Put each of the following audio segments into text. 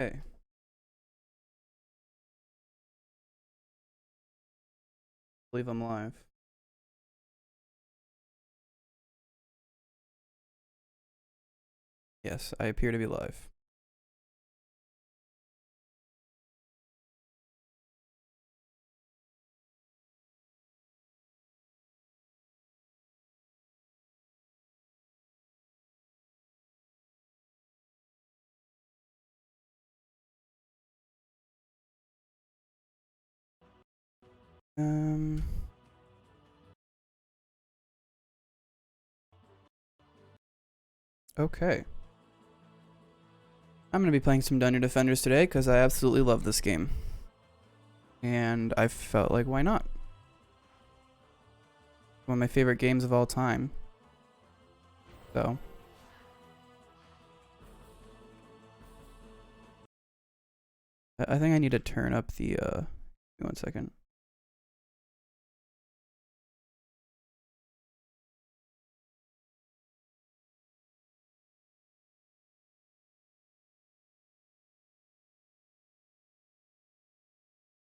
Okay. Believe I'm live. Yes, I appear to be live. Um. Okay. I'm gonna be playing some Dungeon Defenders today because I absolutely love this game, and I felt like why not? One of my favorite games of all time. So. I think I need to turn up the. Give me 1 second.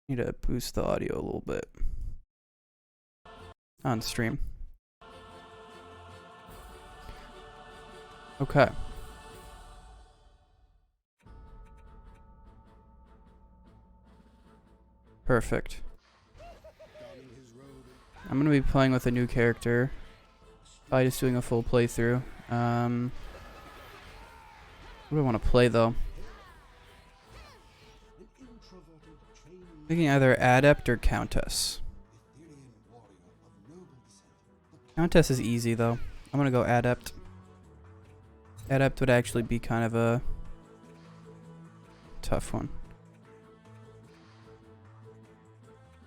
Need to boost the audio a little bit on stream. Okay. Perfect. I'm gonna be playing with a new character. Probably just doing a full playthrough. What do I want to play though? Thinking either Adept or Countess. Countess is easy though. I'm gonna go Adept. Adept would actually be kind of a tough one.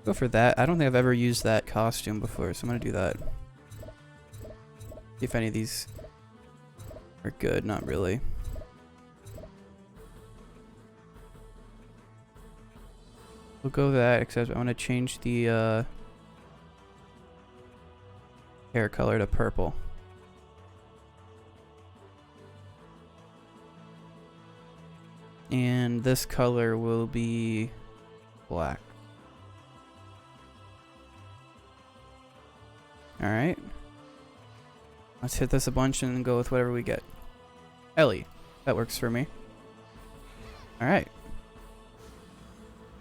Go for that. I don't think I've ever used that costume before, so I'm gonna do that. See if any of these are good. Not really. We'll go that, except I want to change the hair color to purple. And this color will be black. Alright. Let's hit this a bunch and go with whatever we get. Ellie. That works for me. Alright.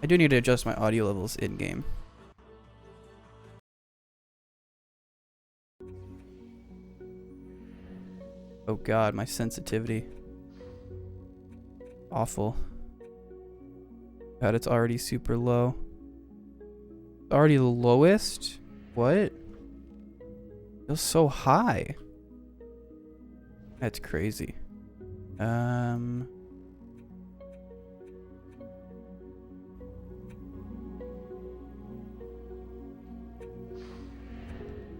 I do need to adjust my audio levels in-game. Oh god, my sensitivity. Awful. God, it's already super low. Already the lowest? What? Feels so high. That's crazy.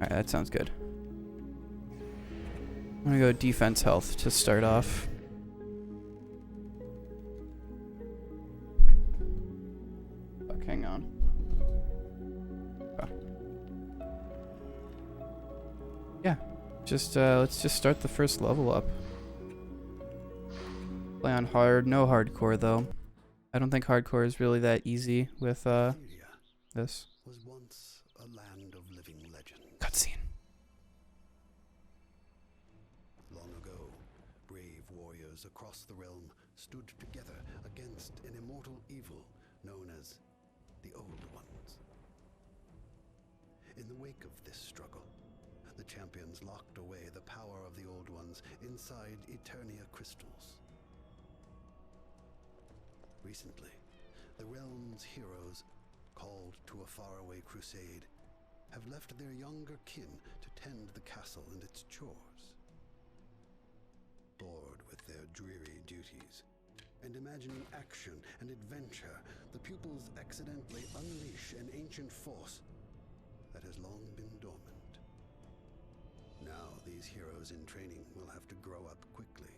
Alright, that sounds good. I'm gonna go defense health to start off. Fuck, hang on. Oh. Yeah, just let's just start the first level up. Play on hard, no hardcore though. I don't think hardcore is really that easy with this. Was once a land of living legend. Cutscene. Long ago, brave warriors across the realm stood together against an immortal evil known as the Old Ones. In the wake of this struggle, the champions locked away the power of the Old Ones inside Eternia crystals. Recently, the realm's heroes, called to a faraway crusade, have left their younger kin to tend the castle and its chores. Bored with their dreary duties, and imagining action and adventure, the pupils accidentally unleash an ancient force that has long been dormant. Now these heroes in training will have to grow up quickly.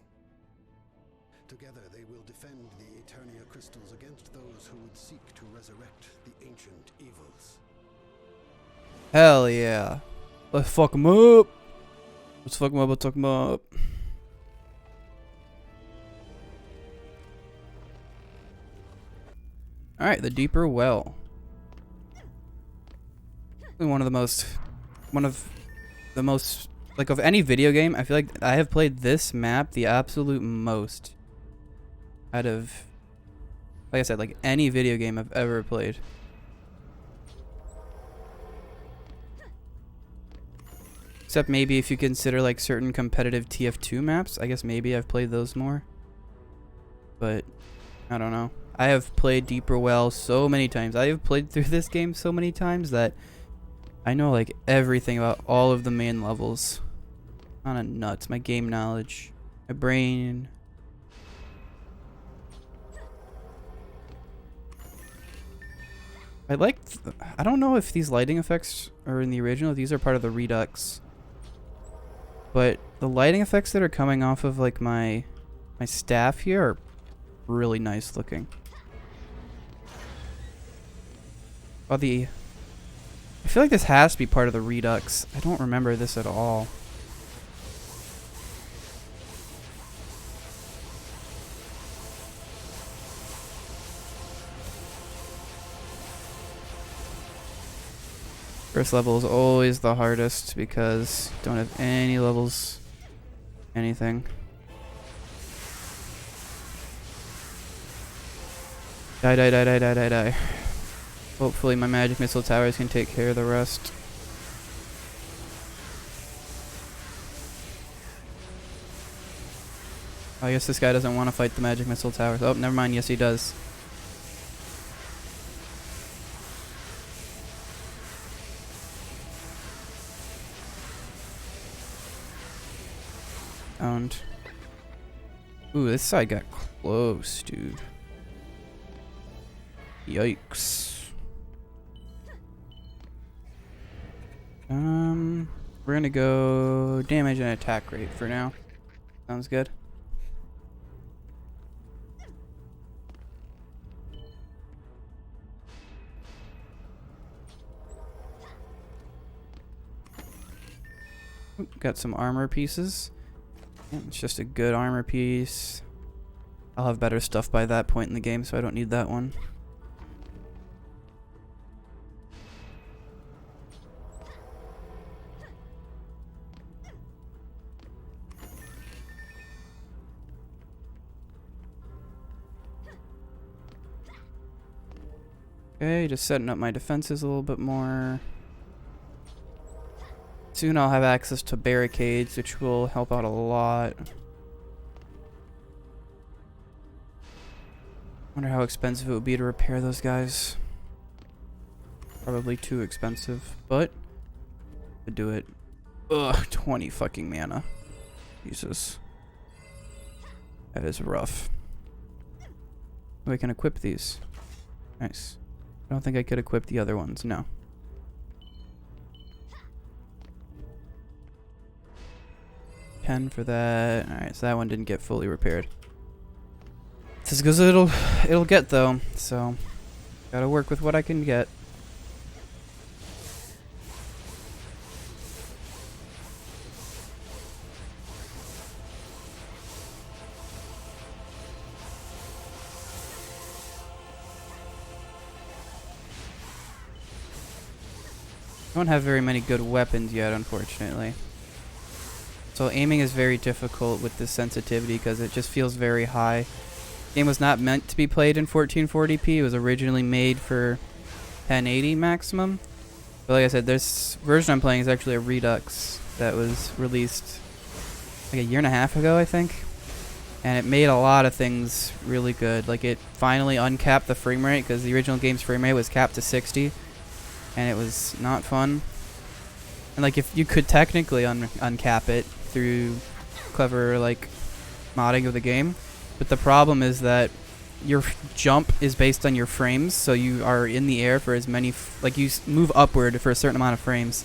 Together they will defend the Eternia crystals against those who would seek to resurrect the ancient evils. Hell yeah. Let's fuck 'em up. Let's fuck 'em up, let's fuck 'em up. Alright, the deeper well. One of the most, like, of any video game, I feel like I have played this map the absolute most out of, like I said, like any video game I've ever played. Except maybe if you consider like certain competitive TF2 maps, I guess maybe I've played those more. But I don't know. I have played Deeper Well so many times. I have played through this game so many times that I know like everything about all of the main levels. Kinda nuts. My game knowledge, my brain. I don't know if these lighting effects are in the original. These are part of the Redux. But the lighting effects that are coming off of like my staff here are really nice looking. Oh, I feel like this has to be part of the Redux. I don't remember this at all. First level is always the hardest because you don't have any levels, anything. Die, die, die, die, die, die, die. Hopefully my magic missile towers can take care of the rest. I guess this guy doesn't want to fight the magic missile towers. Oh, never mind. Yes, he does. Owned. Ooh, this side got close, dude. Yikes. We're gonna go damage and attack rate for now. Sounds good. Ooh, got some armor pieces. Yeah, it's just a good armor piece. I'll have better stuff by that point in the game, so I don't need that one. Okay, just setting up my defenses a little bit more. Soon I'll have access to barricades, which will help out a lot. Wonder how expensive it would be to repair those guys. Probably too expensive, but I'd do it. Ugh, 20 fucking mana. Jesus. That is rough. Oh, I can equip these. Nice. I don't think I could equip the other ones, no. $10 for that. Alright, so that one didn't get fully repaired. This is because it'll get though, so gotta work with what I can get. Don't have very many good weapons yet, unfortunately. So aiming is very difficult with this sensitivity because it just feels very high. The game was not meant to be played in 1440p. It was originally made for 1080 maximum. But like I said, this version I'm playing is actually a Redux that was released like a year and a half ago, I think. And it made a lot of things really good. Like it finally uncapped the frame rate because the original game's frame rate was capped to 60. And it was not fun. And like if you could technically uncap it through clever like modding of the game, but the problem is that your jump is based on your frames, so you are in the air for as many like you move upward for a certain amount of frames,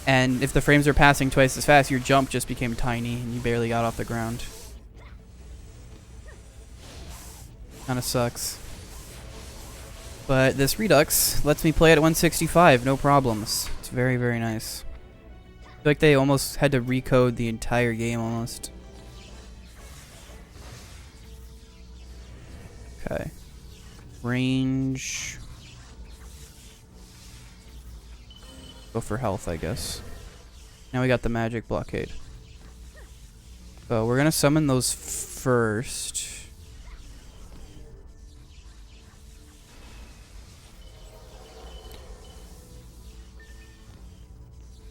and if the frames are passing twice as fast, your jump just became tiny and you barely got off the ground. Kinda sucks. But this Redux lets me play it at 165, no problems. It's very, very nice. I feel like they almost had to recode the entire game almost. Okay. Range. Go for health, I guess. Now we got the magic blockade. So we're gonna summon those first.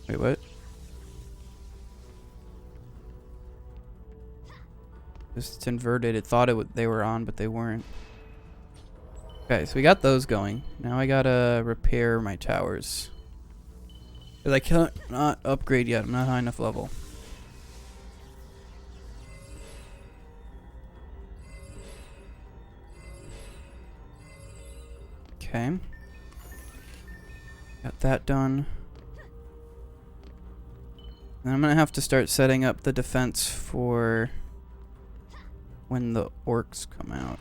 Wait, what? It's inverted. It thought they were on, but they weren't. Okay, so we got those going. Now I gotta repair my towers. Cause I can't not upgrade yet. I'm not high enough level. Okay. Got that done. And I'm gonna have to start setting up the defense for when the orcs come out.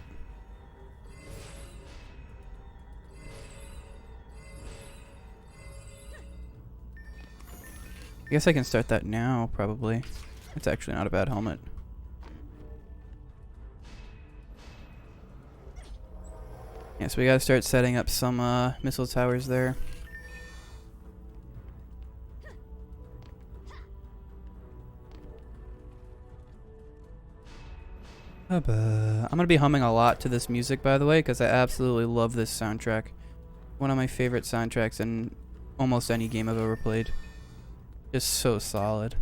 I guess I can start that now, probably. It's actually not a bad helmet. Yeah, so we gotta start setting up some missile towers there. I'm gonna be humming a lot to this music, by the way, because I absolutely love this soundtrack. One of my favorite soundtracks in almost any game I've ever played. Just so solid.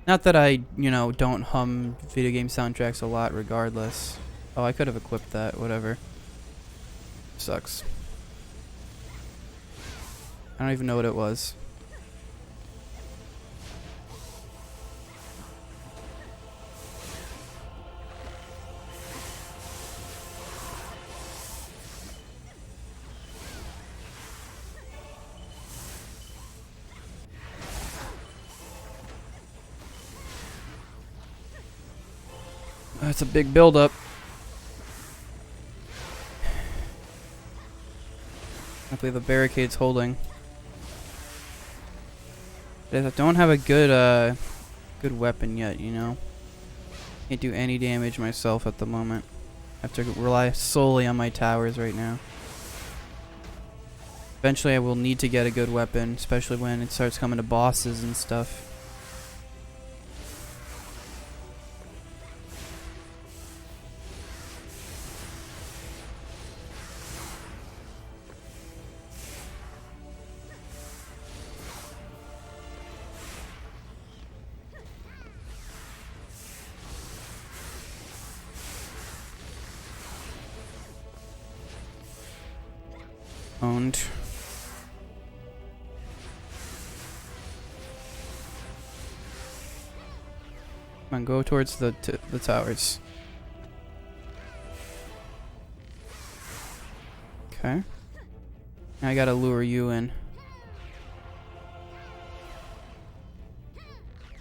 Not that I, you know, don't hum video game soundtracks a lot regardless. Oh, I could have equipped that, whatever. Sucks. I don't even know what it was. That's a big build-up. I believe the barricade's holding. I don't have a good good weapon yet, you know. Can't do any damage myself at the moment. I have to rely solely on my towers right now. Eventually I will need to get a good weapon, especially when it starts coming to bosses and stuff. Owned. Come on, go towards the towers. Okay. Now I gotta lure you in.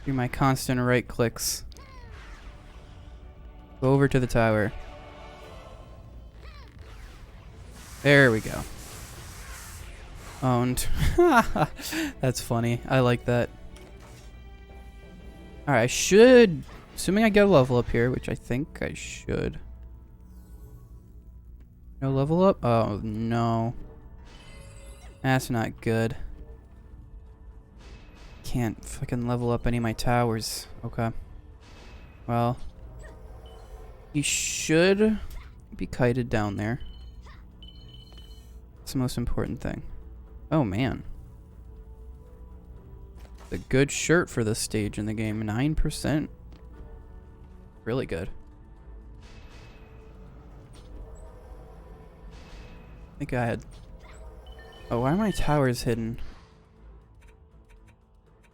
Do my constant right clicks. Go over to the tower. There we go. Owned. That's funny. I like that. Alright, I should... Assuming I get a level up here, which I think I should. No level up? Oh, no. That's not good. Can't fucking level up any of my towers. Okay. Well. He should be kited down there. That's the most important thing. Oh, man. A good shirt for this stage in the game. 9%. Really good. I think I had... Oh, why are my towers hidden?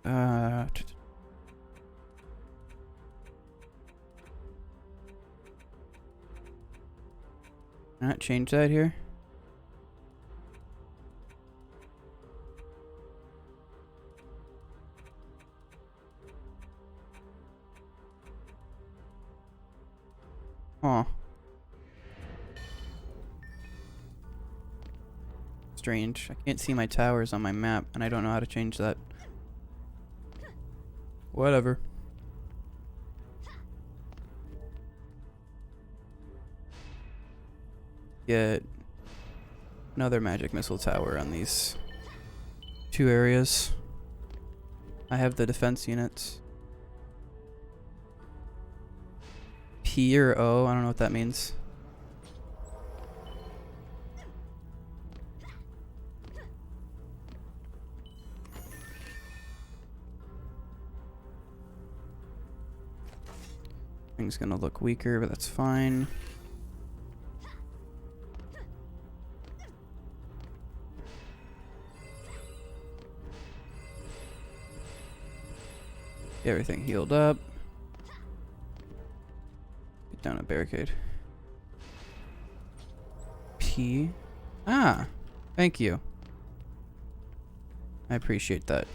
Can I not change that here? Huh. Strange. I can't see my towers on my map, and I don't know how to change that. Whatever. get another magic missile tower on these 2 areas. I have the defense units. P or O, I don't know what that means. Thing's gonna look weaker, but that's fine. Get everything healed up. Get down a barricade. P. Ah, thank you. I appreciate that.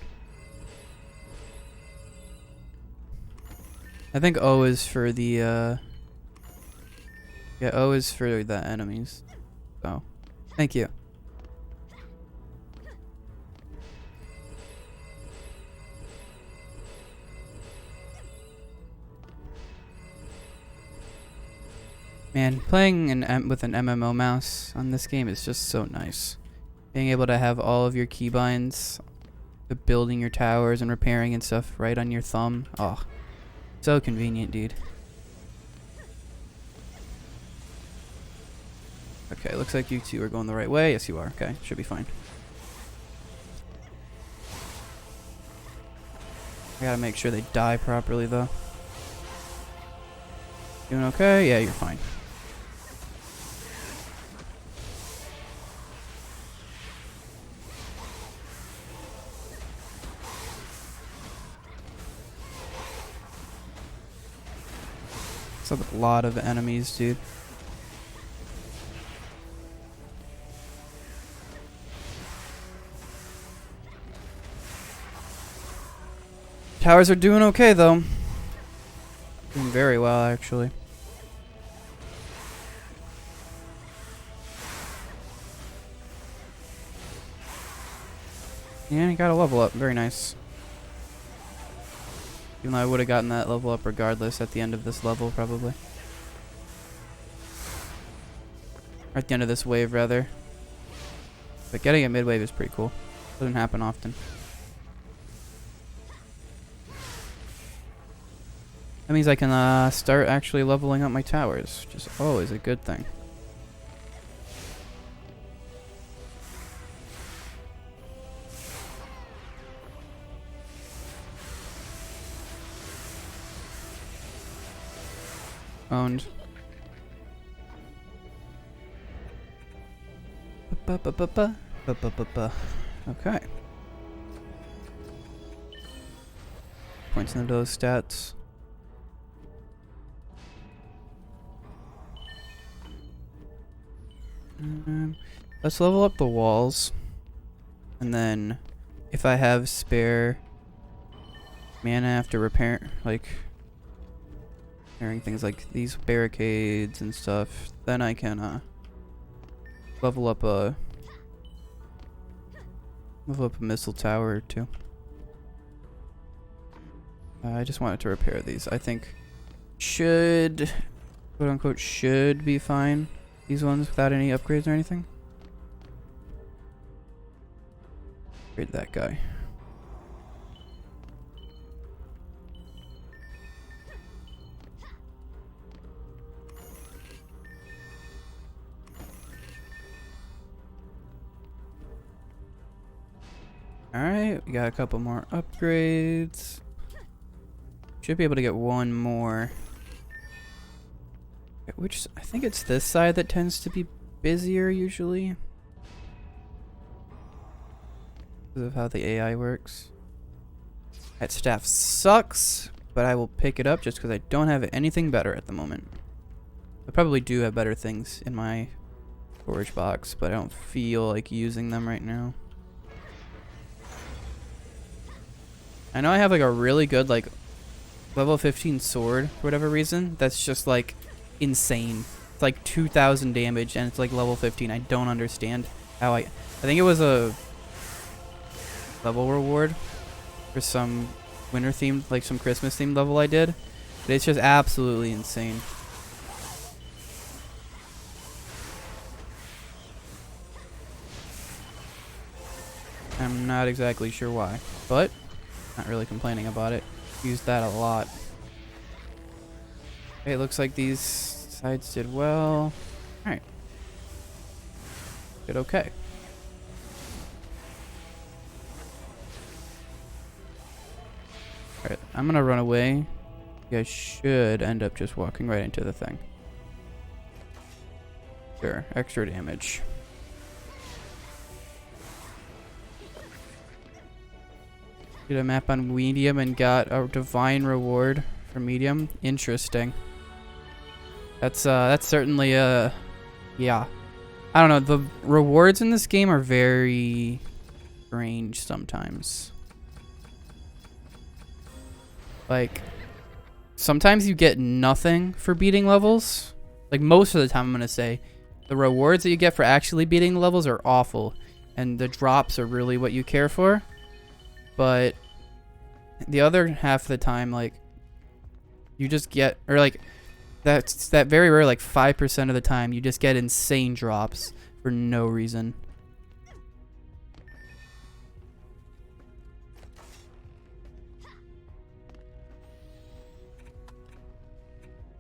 I think O is for the, yeah, O is for the enemies. So, thank you. Man, playing with an MMO mouse on this game is just so nice. Being able to have all of your keybinds, building your towers and repairing and stuff right on your thumb. Oh. So convenient, dude. Okay, looks like you two are going the right way. Yes, you are. Okay, should be fine. I gotta make sure they die properly, though. Doing okay? Yeah, you're fine. It's a lot of enemies, dude. Towers are doing okay, though. Doing very well, actually. Yeah, you got a level up. Very nice. Even though I would have gotten that level up regardless at the end of this level, probably. Or at the end of this wave, rather. But getting it mid-wave is pretty cool. Doesn't happen often. That means I can start actually leveling up my towers, which is always a good thing. Owned. Okay. Points into those stats. Let's level up the walls. And then, if I have spare mana after repair, like repairing things like these barricades and stuff, then I can level up a missile tower or two. I just wanted to repair these. I think should, quote unquote, should be fine. These ones without any upgrades or anything. Upgrade that guy. Alright, we got a couple more upgrades. Should be able to get one more. Which, I think it's this side that tends to be busier usually. Because of how the AI works. That staff sucks, but I will pick it up just because I don't have anything better at the moment. I probably do have better things in my storage box, but I don't feel like using them right now. I know I have like a really good like level 15 sword for whatever reason. That's just like insane. It's like 2,000 damage and it's like level 15. I don't understand how I think it was a level reward for some winter themed, like some Christmas themed level I did. But it's just absolutely insane. I'm not exactly sure why, but not really complaining about it. Used that a lot. Okay, looks like these sides did well. Alright. Did okay. Alright, I'm gonna run away. You guys should end up just walking right into the thing. Sure, extra damage. Did a map on medium and got a divine reward for medium. Interesting. That's certainly yeah. I don't know, the rewards in this game are very strange sometimes. Like, sometimes you get nothing for beating levels. Like, most of the time, I'm gonna say, the rewards that you get for actually beating the levels are awful, and the drops are really what you care for. But the other half of the time, like, you just get, or like, that's that very rare, like 5% of the time, you just get insane drops for no reason.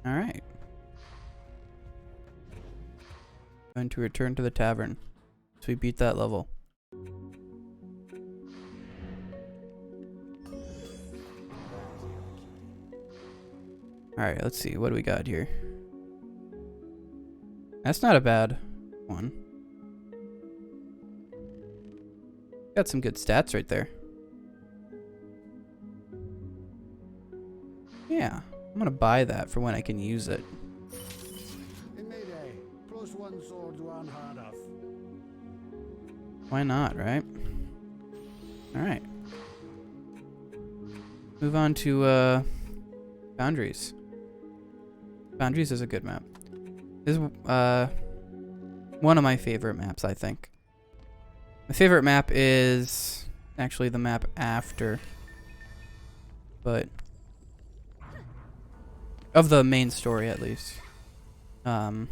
All right. Going to return to the tavern. So we beat that level. Alright, let's see. What do we got here? That's not a bad one. Got some good stats right there. Yeah, I'm gonna buy that for when I can use it. In Mayday, +1 sword to unheard of. Why not, right? Alright. Move on to Boundaries. Boundaries is a good map. This is one of my favorite maps, I think. My favorite map is actually the map after, but of the main story at least. I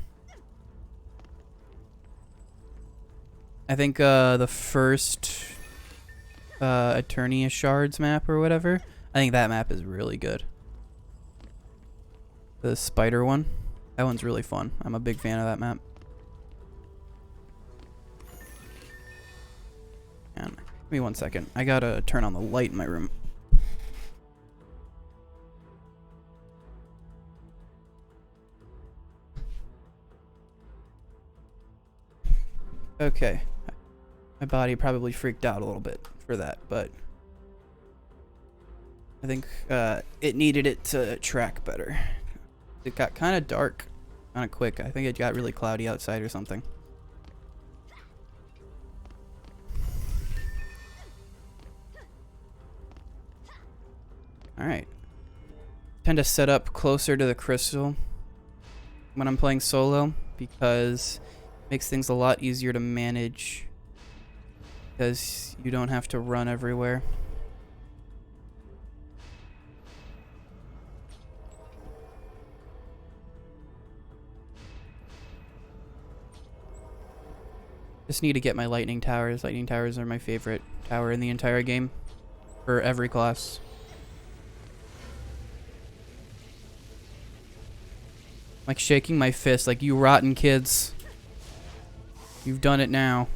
think the first Eternia Shards map or whatever, I think that map is really good. The spider one, that one's really fun. I'm a big fan of that map. And give me 1 second. I gotta turn on the light in my room. Okay. My body probably freaked out a little bit for that, but I think it needed it to track better. It got kind of dark kind of quick. I think it got really cloudy outside or something. Alright. Tend to set up closer to the crystal when I'm playing solo because it makes things a lot easier to manage because you don't have to run everywhere. Just need to get my lightning towers. Lightning towers are my favorite tower in the entire game for every class. Like shaking my fist like, you rotten kids. You've done it now.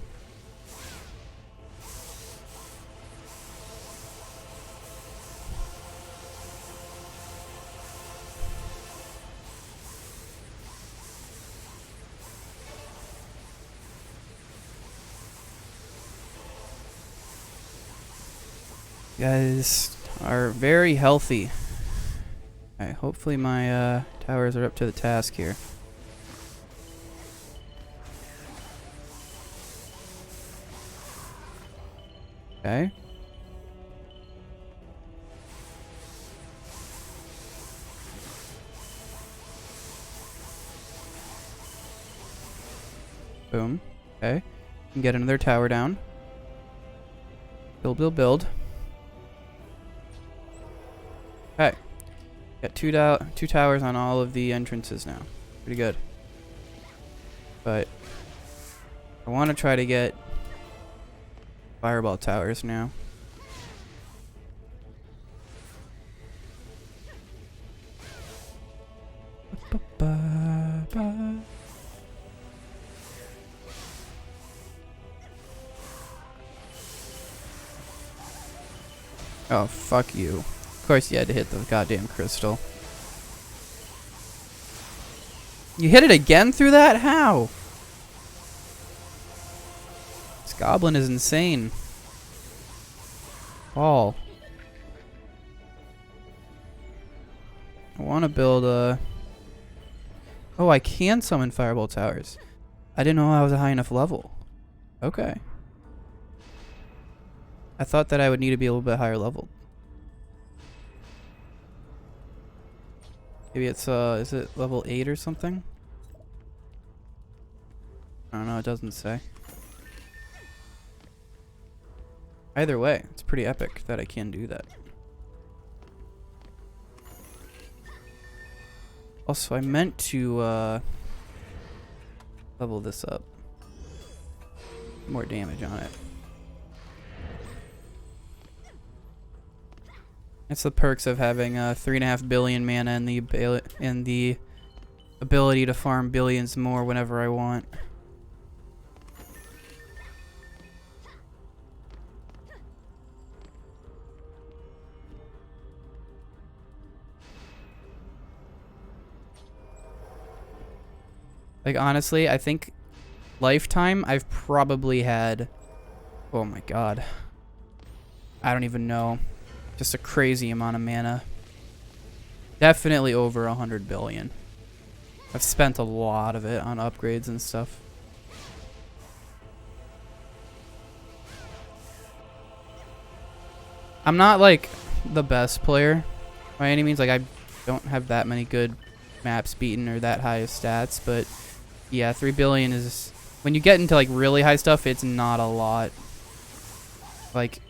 You guys are very healthy. Alright, hopefully my towers are up to the task here. Okay. Boom. Okay. Can get another tower down. Build, build, build. Okay. Got two towers on all of the entrances now. Pretty good. But I want to try to get fireball towers now. Oh, fuck you. Of course you had to hit the goddamn crystal. You hit it again through that? How? This goblin is insane. Paul. I want to build a... Oh, I can summon fireball towers. I didn't know I was a high enough level. Okay. I thought that I would need to be a little bit higher level. Maybe it's, is it level 8 or something? I don't know, it doesn't say. Either way, it's pretty epic that I can do that. Also, I meant to, level this up. More damage on it. It's the perks of having 3.5 billion mana and the ability to farm billions more whenever I want. Like honestly, I think lifetime I've probably had, oh my god, I don't even know. Just a crazy amount of mana. Definitely over 100 billion. I've spent a lot of it on upgrades and stuff. I'm not like the best player by any means. Like I don't have that many good maps beaten or that high of stats, but yeah, 3 billion is, when you get into like really high stuff, it's not a lot. Like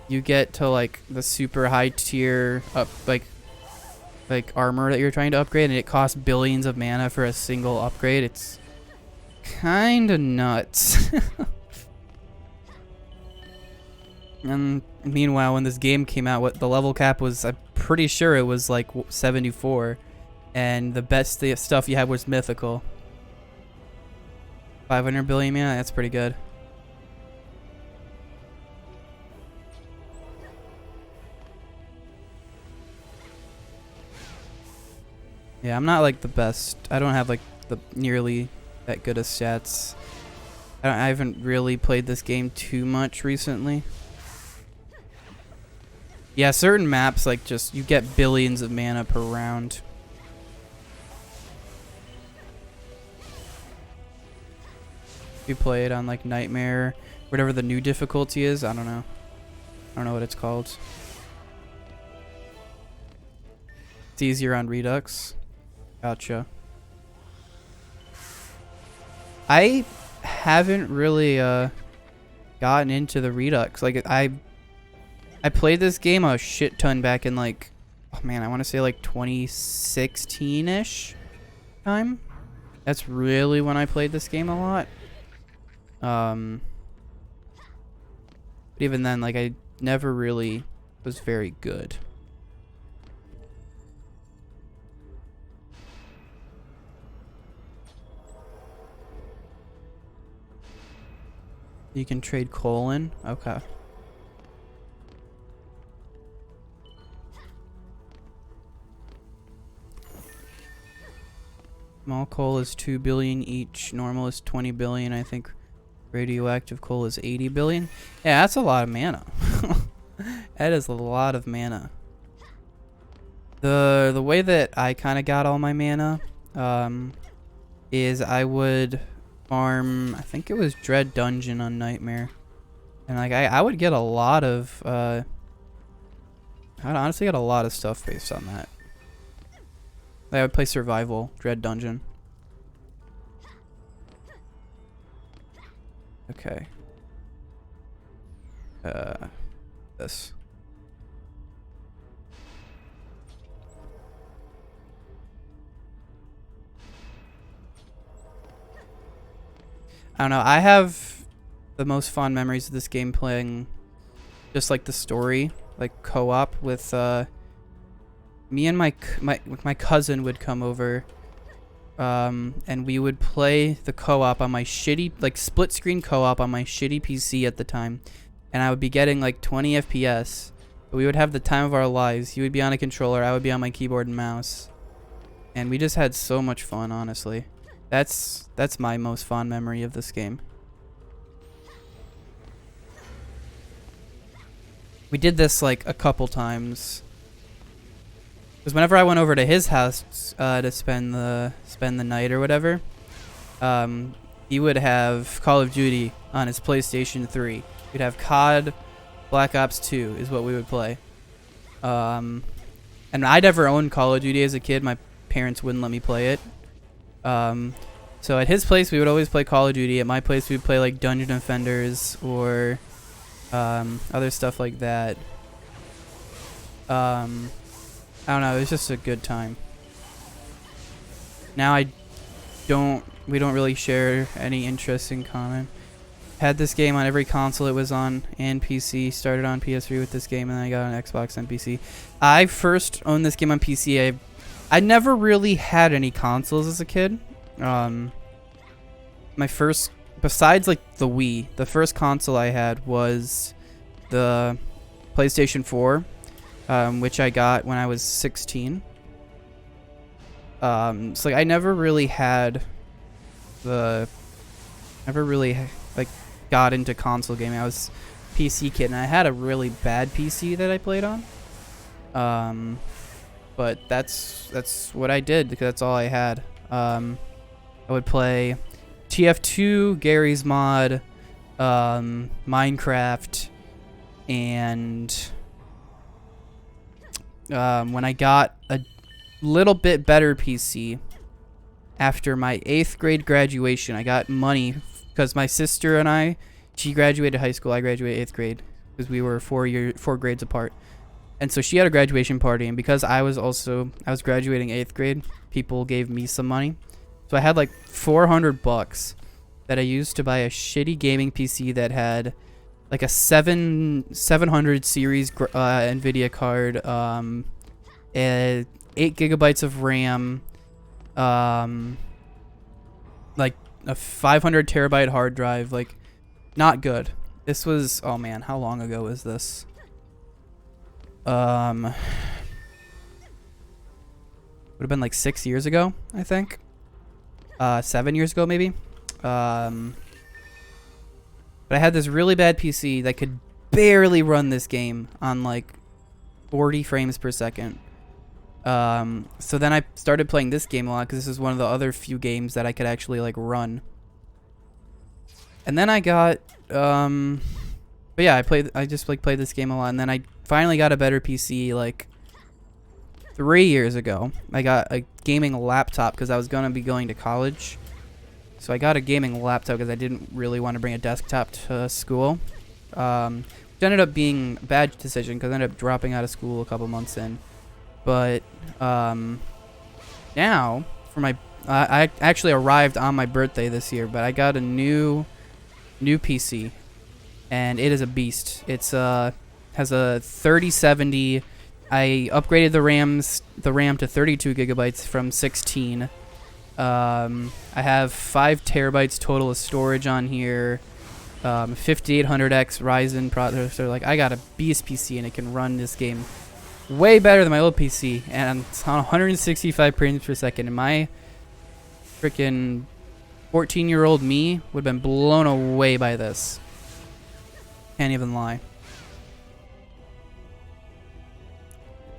you get to like the super high tier up like armor that you're trying to upgrade, and it costs billions of mana for a single upgrade. It's kind of nuts. And meanwhile, when this game came out, what the level cap was, I'm pretty sure it was like 74, and the best stuff you had was mythical. 500 billion mana, that's pretty good. Yeah, I'm not like the best. I don't have like the nearly that good of stats. I haven't really played this game too much recently. Yeah, certain maps like just you get billions of mana per round. You play it on like Nightmare, whatever the new difficulty is. I don't know. I don't know what it's called. It's easier on Redux. Gotcha. I haven't really gotten into the Redux. Like I played this game a shit ton back in like, oh man, I want to say like 2016-ish time. That's really when I played this game a lot. But even then, like I never really was very good. You can trade coal in? Okay. Small coal is 2 billion each. Normal is 20 billion. I think radioactive coal is 80 billion. Yeah, that's a lot of mana. That is a lot of mana. The way that I kind of got all my mana is I would farm, I think it was Dread Dungeon on Nightmare, and like I would get a lot of I'd honestly get a lot of stuff based on that. I would play Survival Dread Dungeon. Okay. This. I don't know. I have the most fond memories of this game playing just like the story, like co-op with me and my cousin would come over, and we would play the co-op on my shitty, like split screen co-op on my shitty PC at the time, and I would be getting like 20 FPS. But we would have the time of our lives. He would be on a controller, I would be on my keyboard and mouse, and we just had so much fun. Honestly, that's my most fond memory of this game. We did this like a couple times. Because whenever I went over to his house to spend the night or whatever, he would have Call of Duty on his PlayStation 3. We'd have COD, Black Ops 2 is what we would play. And I never owned Call of Duty as a kid. My parents wouldn't let me play it. So at his place, we would always play Call of Duty. At my place, we'd play like Dungeon Defenders or other stuff like that. I don't know. It was just a good time. Now we don't really share any interests in common. Had this game on every console it was on and PC. Started on PS3 with this game, and then I got on Xbox and PC. I first owned this game on PC. I never really had any consoles as a kid. My first, besides like the Wii, the first console I had was the PlayStation 4, which I got when I was 16. So like I never really like got into console gaming. I was PC kid, and I had a really bad PC that I played on. But that's what I did because that's all I had. I would play TF2, Gary's Mod, Minecraft, and when I got a little bit better PC after my 8th grade graduation, I got money because my sister and she graduated high school. I graduated 8th grade because we were 4 grades apart. And so she had a graduation party, and because I was graduating 8th grade, people gave me some money. So I had like $400 that I used to buy a shitty gaming PC that had like a 700 series NVIDIA card, 8 gigabytes of RAM, like a 500 terabyte hard drive. Like, not good. This was, oh man, how long ago was this? Would have been like 6 years ago, I think. 7 years ago, maybe. But I had this really bad PC that could barely run this game on like 40 frames per second. So then I started playing this game a lot because this is one of the other few games that I could actually like run. And then I got, but yeah, I just like played this game a lot, and then I finally got a better PC like 3 years ago. I got a gaming laptop because I was gonna be going to college. So I got a gaming laptop because I didn't really want to bring a desktop to school. Which ended up being a bad decision because I ended up dropping out of school a couple months in. But now for my, I actually arrived on my birthday this year, but I got a new PC, and it is a beast. It's has a 3070. I upgraded the RAM to 32 gigabytes from 16. I have 5 terabytes total of storage on here. 5800X Ryzen processor. Like, I got a beast PC, and it can run this game way better than my old PC, and it's on 165 frames per second. And my freaking 14-year-old me would have been blown away by this. Can't even lie.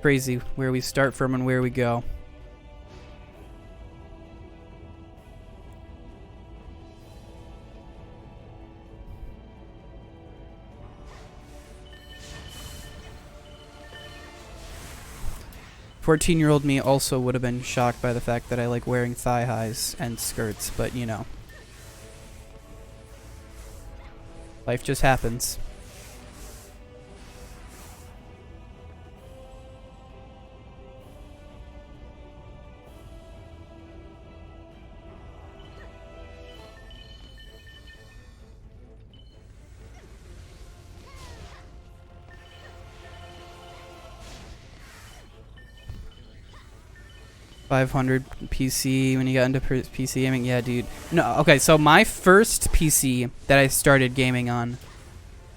Crazy where we start from and where we go. Fourteen-year-old me also would have been shocked by the fact that I like wearing thigh highs and skirts, but you know, life just happens. 500 PC when you got into PC gaming. Yeah, dude. No, okay, so my first PC that I started gaming on,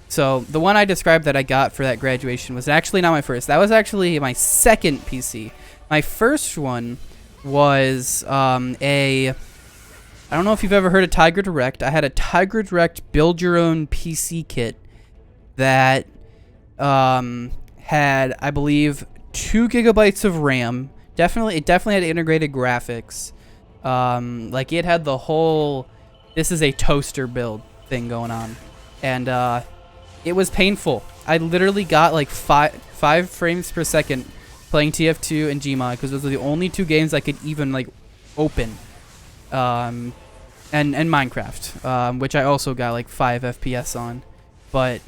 so the one I described that I got for that graduation was actually not my first. That was actually my second PC. My first one was I don't know if you've ever heard of Tiger Direct. I had a Tiger Direct build your own PC kit that had, I believe, 2 gigabytes of RAM. It definitely had integrated graphics. Like it had the whole this is a toaster build thing going on. And it was painful. I literally got like 5 frames per second playing TF2 and Gmod because those were the only 2 games I could even like open. And Minecraft, which I also got like 5 FPS on. But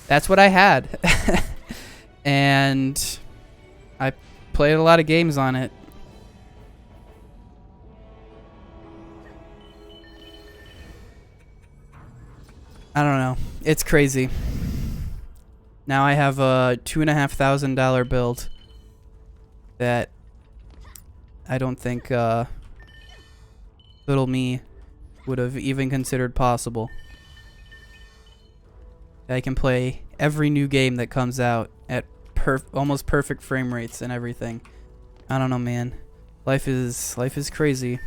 that's what I had. And I played a lot of games on it. I don't know. It's crazy. Now I have a $2,500 build that I don't think little me would have even considered possible. I can play every new game that comes out at almost perfect frame rates and everything. I don't know, man. Life is crazy.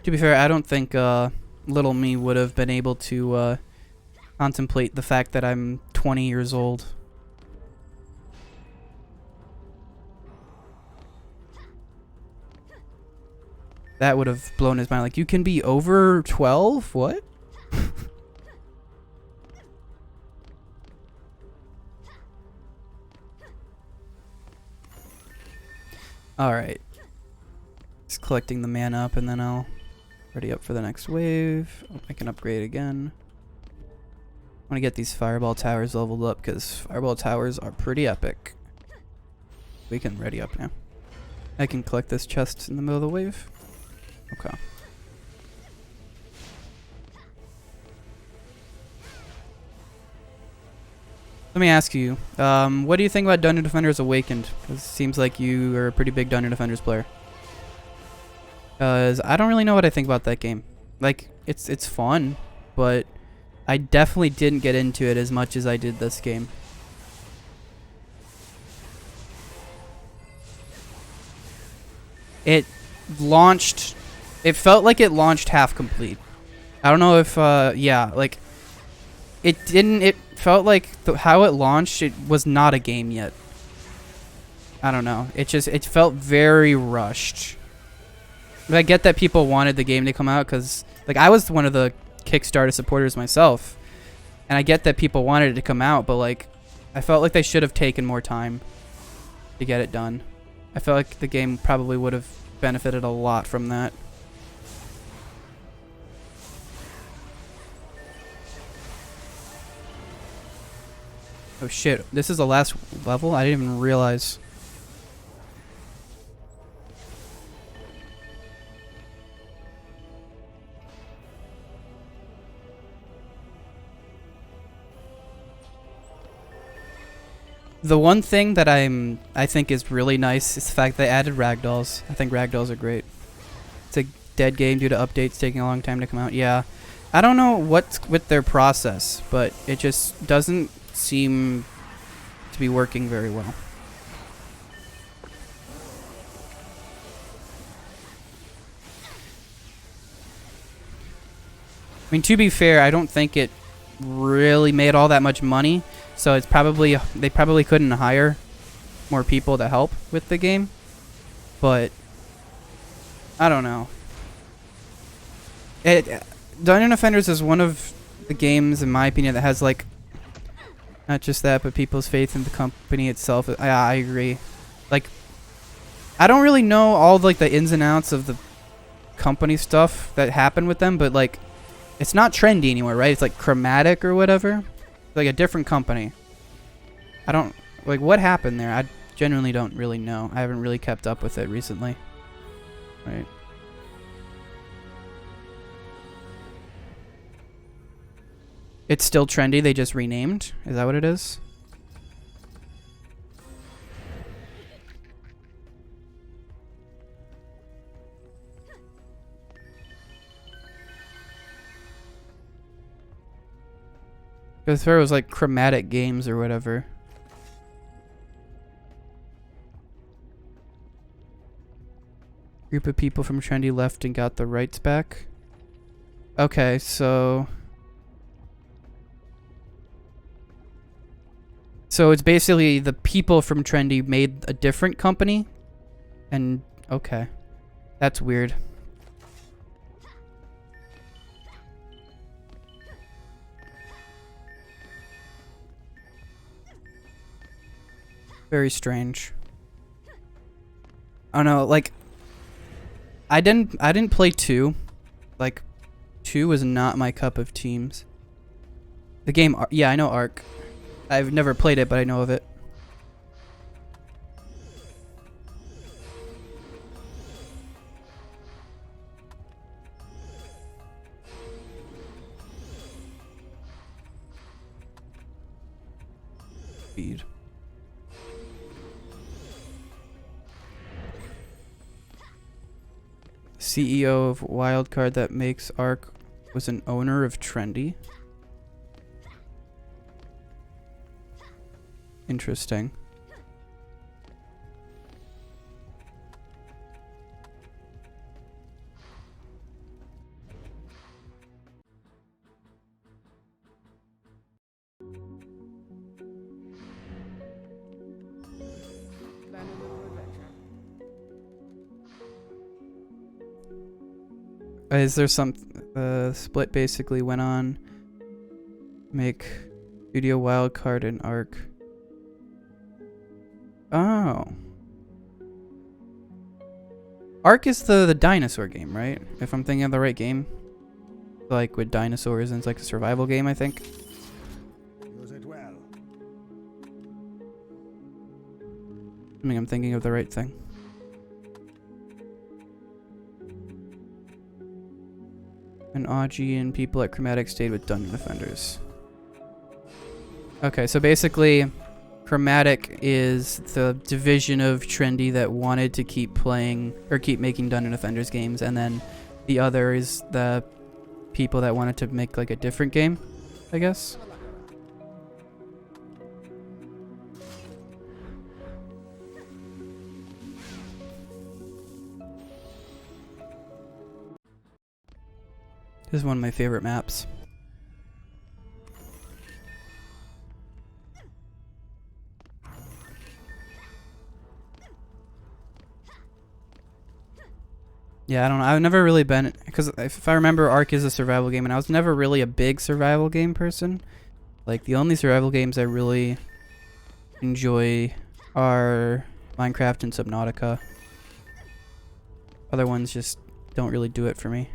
To be fair, I don't think little me would have been able to contemplate the fact that I'm 20 years old. That would have blown his mind. Like, you can be over 12? What? Alright. Just collecting the mana up and then I'll ready up for the next wave. I can upgrade again. I want to get these fireball towers leveled up because fireball towers are pretty epic. We can ready up now. I can collect this chest in the middle of the wave. Okay. Let me ask you, what do you think about Dungeon Defenders Awakened? Because it seems like you are a pretty big Dungeon Defenders player. Because I don't really know what I think about that game. Like, it's fun, but I definitely didn't get into it as much as I did this game. It launched... It felt like it launched half complete. I don't know if, yeah, like... It didn't... It felt like how it launched, it was not a game yet. I don't know. It felt very rushed. But I get that people wanted the game to come out because, like, I was one of the Kickstarter supporters myself. And I get that people wanted it to come out, but, like, I felt like they should have taken more time to get it done. I felt like the game probably would have benefited a lot from that. Oh shit, this is the last level? I didn't even realize. The one thing that I think is really nice is the fact they added ragdolls. I think ragdolls are great. It's a dead game due to updates taking a long time to come out. Yeah. I don't know what's with their process, but it just doesn't seem to be working very well. I mean, to be fair, I don't think it really made all that much money, so it's probably they probably couldn't hire more people to help with the game. But I don't know. Dungeon Defenders is one of the games, in my opinion, that has like not just that, but people's faith in the company itself. I agree. Like, I don't really know all like the ins and outs of the company stuff that happened with them, but like, it's not trendy anymore, right? It's like Chromatic or whatever. It's like a different company. I don't like what happened there. I genuinely don't really know. I haven't really kept up with it recently. Right. It's still trendy, they just renamed? Is that what it is? I swear it was like Chromatic Games or whatever. Group of people from Trendy left and got the rights back. Okay, so... So it's basically the people from Trendy made a different company? And... okay. That's weird. Very strange. I don't know, like... I didn't play 2. Like, 2 was not my cup of teams. The game... yeah, I know Ark. I've never played it, but I know of it. Speed. CEO of Wildcard that makes Ark was an owner of Trendy. Interesting. Is there some split basically went on make Studio Wildcard and Ark? Oh. Ark is the dinosaur game, right? If I'm thinking of the right game. Like with dinosaurs and it's like a survival game, I think. Use it well. I mean, I'm thinking of the right thing. And Aji and people at Chromatic stayed with Dungeon Defenders. Okay, so basically, Chromatic is the division of Trendy that wanted to keep playing, or keep making Dungeon Defenders games, and then the other is the people that wanted to make like a different game, I guess. This is one of my favorite maps. Yeah, I don't know. I've never really been... Because if I remember, Ark is a survival game, and I was never really a big survival game person. Like, the only survival games I really enjoy are Minecraft and Subnautica. Other ones just don't really do it for me.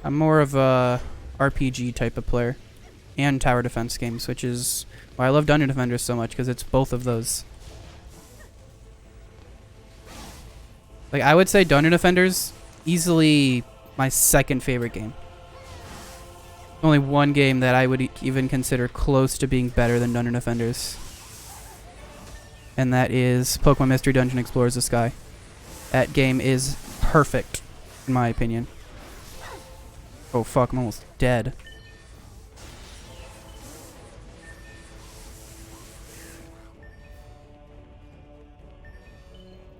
I'm more of a RPG type of player and tower defense games, which is why I love Dungeon Defenders so much, because it's both of those. Like, I would say Dungeon Defenders easily my second favorite game. Only one game that I would even consider close to being better than Dungeon Defenders, and that is Pokemon Mystery Dungeon Explorers the Sky. That game is perfect, in my opinion. Oh fuck, I'm almost dead.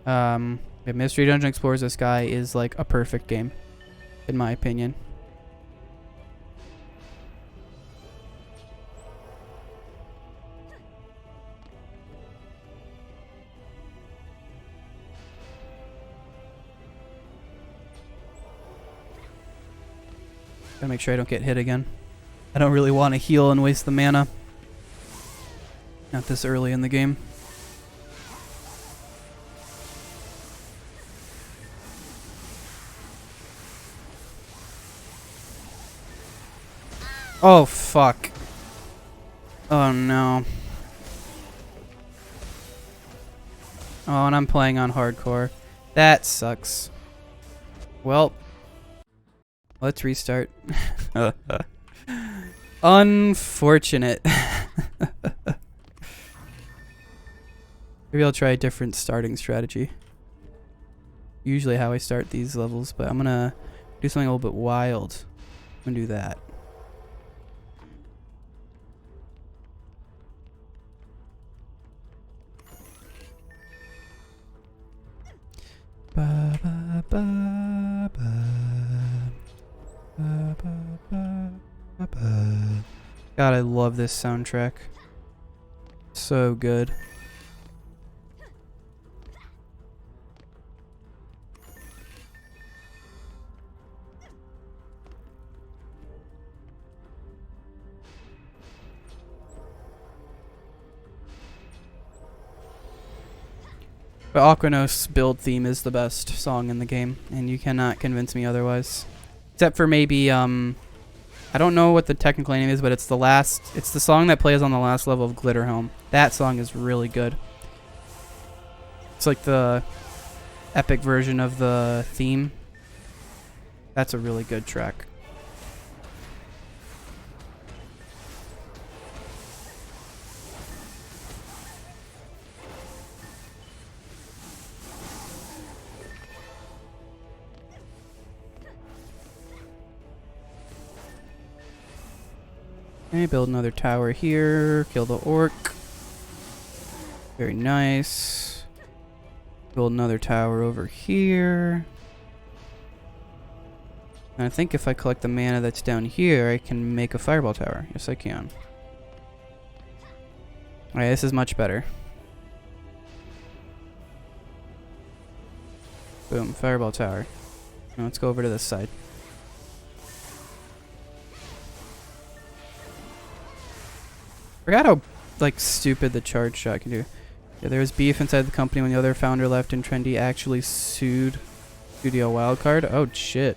Yeah, Mystery Dungeon Explorers the Sky is like a perfect game, in my opinion. Gotta make sure I don't get hit again. I don't really want to heal and waste the mana. Not this early in the game. Oh, fuck. Oh, no. Oh, and I'm playing on hardcore. That sucks. Well, let's restart. Oh, Unfortunate. Maybe I'll try a different starting strategy. Usually how I start these levels, but I'm gonna do something a little bit wild. I'm gonna do that. Ba, ba, ba, ba. Ba, ba, ba, ba, ba. God, I love this soundtrack. So good. But Aquanos build theme is the best song in the game, and you cannot convince me otherwise. Except for maybe, I don't know what the technical name is, but it's the song that plays on the last level of Glitterhelm. That song is really good. It's like the epic version of the theme. That's a really good track. Okay, build another tower here. Kill the orc. Very nice. Build another tower over here. And I think if I collect the mana that's down here, I can make a fireball tower. Yes, I can. Alright, this is much better. Boom, fireball tower. Now let's go over to this side. Forgot how, like, stupid the charge shot can do. Yeah, there was beef inside the company when the other founder left and Trendy actually sued Studio Wildcard. Oh, shit.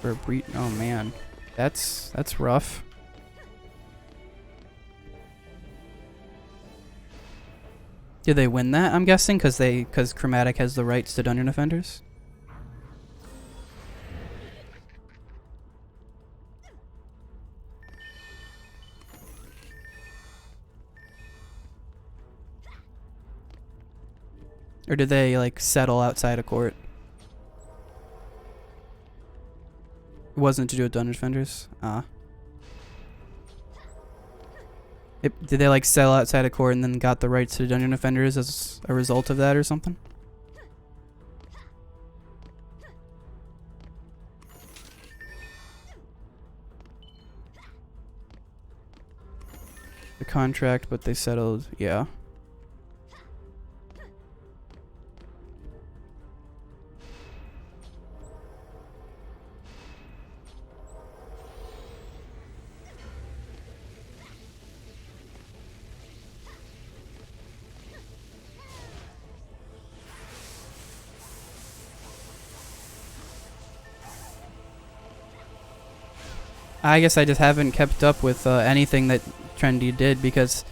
For a breach. Oh, man. That's rough. Did they win that, I'm guessing? Because Chromatic has the rights to Dungeon Defenders? Or did they, like, settle outside of court? It wasn't to do with Dungeon Defenders? Ah. Did they, like, settle outside of court and then got the rights to Dungeon Defenders as a result of that or something? The contract, but they settled, yeah. I guess I just haven't kept up with anything that Trendy did because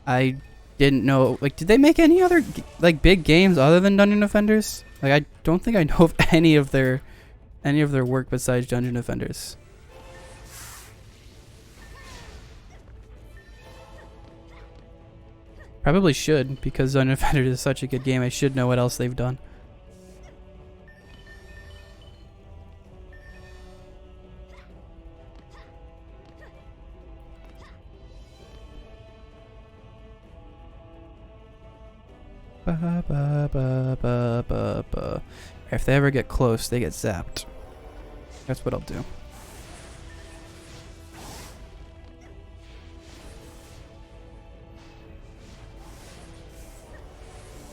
I didn't know. Like, did they make any other like big games other than Dungeon Defenders? Like, I don't think I know of any of their work besides Dungeon Defenders. Probably should, because Dungeon Defenders is such a good game. I should know what else they've done. Ba, ba, ba, ba, ba, ba. If they ever get close, they get zapped. That's what I'll do.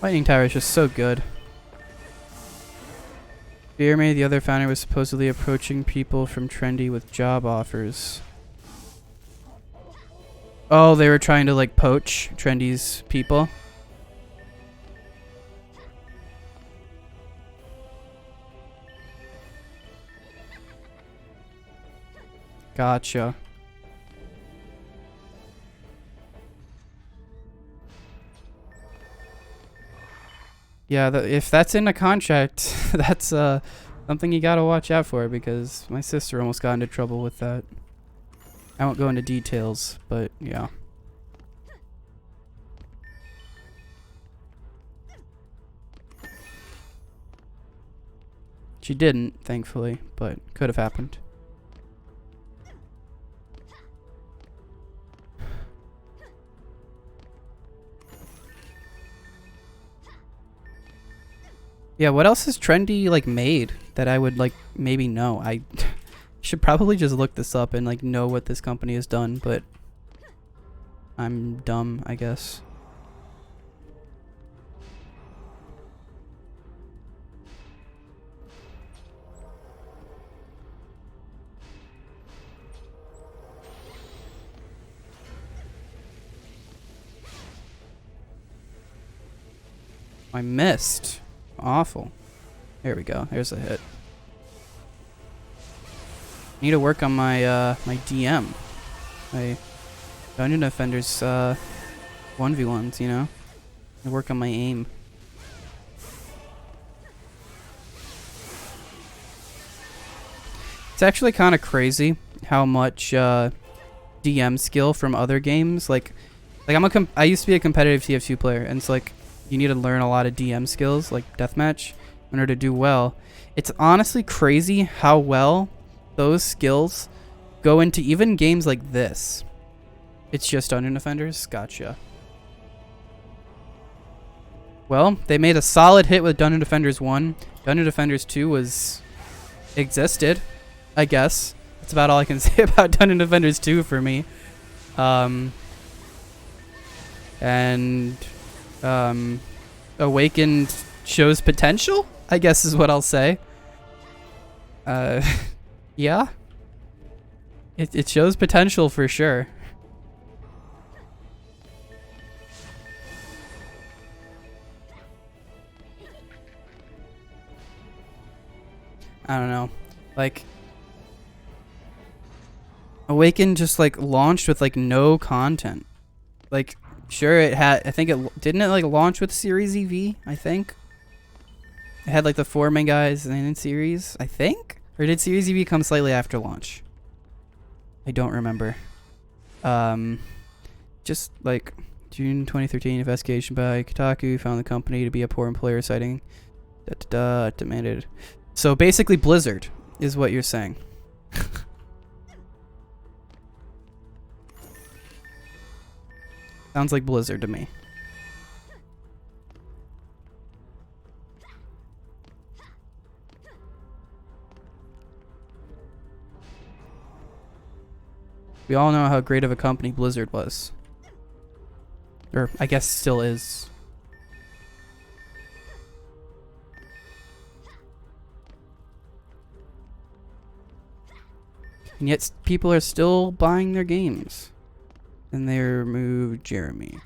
Lightning Tower is just so good. Beermay, the other founder, was supposedly approaching people from Trendy with job offers. Oh, they were trying to, like, poach Trendy's people. Gotcha. Yeah, if that's in a contract, that's Something you gotta watch out for because my sister almost got into trouble with that. I won't go into details, but yeah. She didn't, thankfully, but could have happened. Yeah, what else is trendy like made that I would like maybe know? I should probably just look this up and like know what this company has done, but I'm dumb, I guess. I missed. Awful. There we go. There's a hit. Need to work on my my DM. My Dungeon Defenders 1v1s, you know? I work on my aim. It's actually kind of crazy how much DM skill from other games like I used to be a competitive TF2 player, and it's like you need to learn a lot of DM skills like deathmatch in order to do well. It's honestly crazy how well those skills go into even games like this. It's just Dungeon Defenders? Gotcha. Well, they made a solid hit with Dungeon Defenders 1. Dungeon Defenders 2 existed, I guess. That's about all I can say about Dungeon Defenders 2 for me. Awakened shows potential, I guess is what I'll say. Yeah. It shows potential for sure. I don't know. Like, Awaken just like launched with like no content. Like, sure it had, I think it didn't it like launch with Series EV, I think. It had like the 4 main guys and then Series, I think? Or did Series EV come slightly after launch? I don't remember. Just like June 2013 investigation by Kotaku found the company to be a poor employer citing demanded. So basically Blizzard is what you're saying. Sounds like Blizzard to me. We all know how great of a company Blizzard was. Or, I guess still is. And yet people are still buying their games. And they removed Jeremy.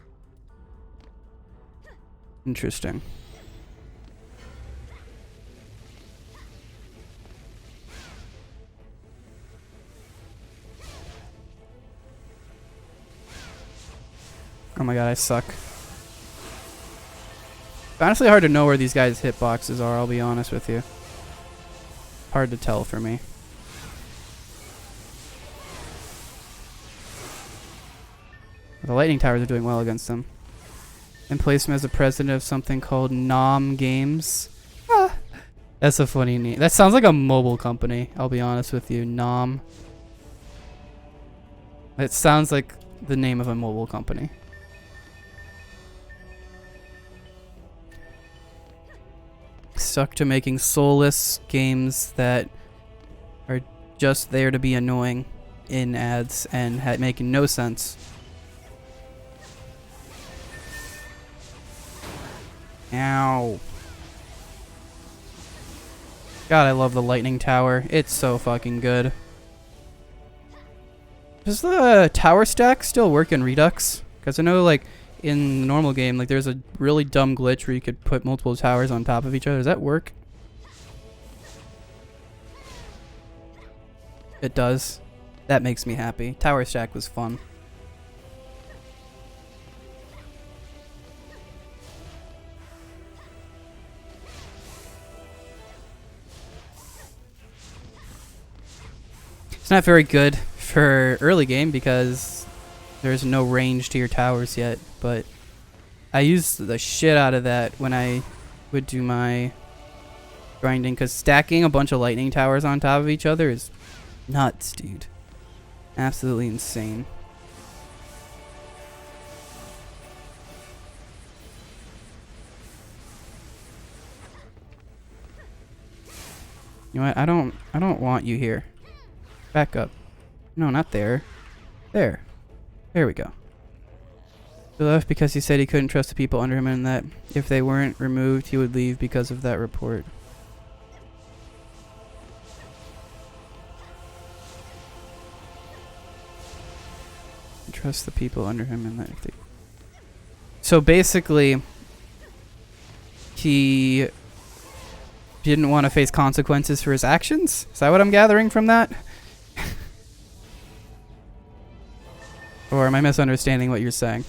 Interesting. Oh my god, I suck. It's honestly hard to know where these guys' hitboxes are, I'll be honest with you. Hard to tell for me. The Lightning Towers are doing well against them. And placed him as the president of something called Nom Games. Ah, that's a funny name. That sounds like a mobile company, I'll be honest with you. Nom. It sounds like the name of a mobile company. Stuck to making soulless games that are just there to be annoying in ads and making no sense. Ow. God, I love the Lightning Tower. It's so fucking good. Does the tower stack still work in Redux? Because I know, like, in the normal game, like, there's a really dumb glitch where you could put multiple towers on top of each other. Does that work? It does. That makes me happy. Tower stack was fun. not very good for early game because there's no range to your towers yet, but I used the shit out of that when I would do my grinding, because stacking a bunch of lightning towers on top of each other is nuts, dude. Absolutely insane. You know what? I don't want you here. Back up. No, not there. There. There we go. He left because he said he couldn't trust the people under him and that if they weren't removed, he would leave because of that report. Trust the people under him and that if they... So basically, he didn't want to face consequences for his actions? Is that what I'm gathering from that? Or am I misunderstanding what you're saying?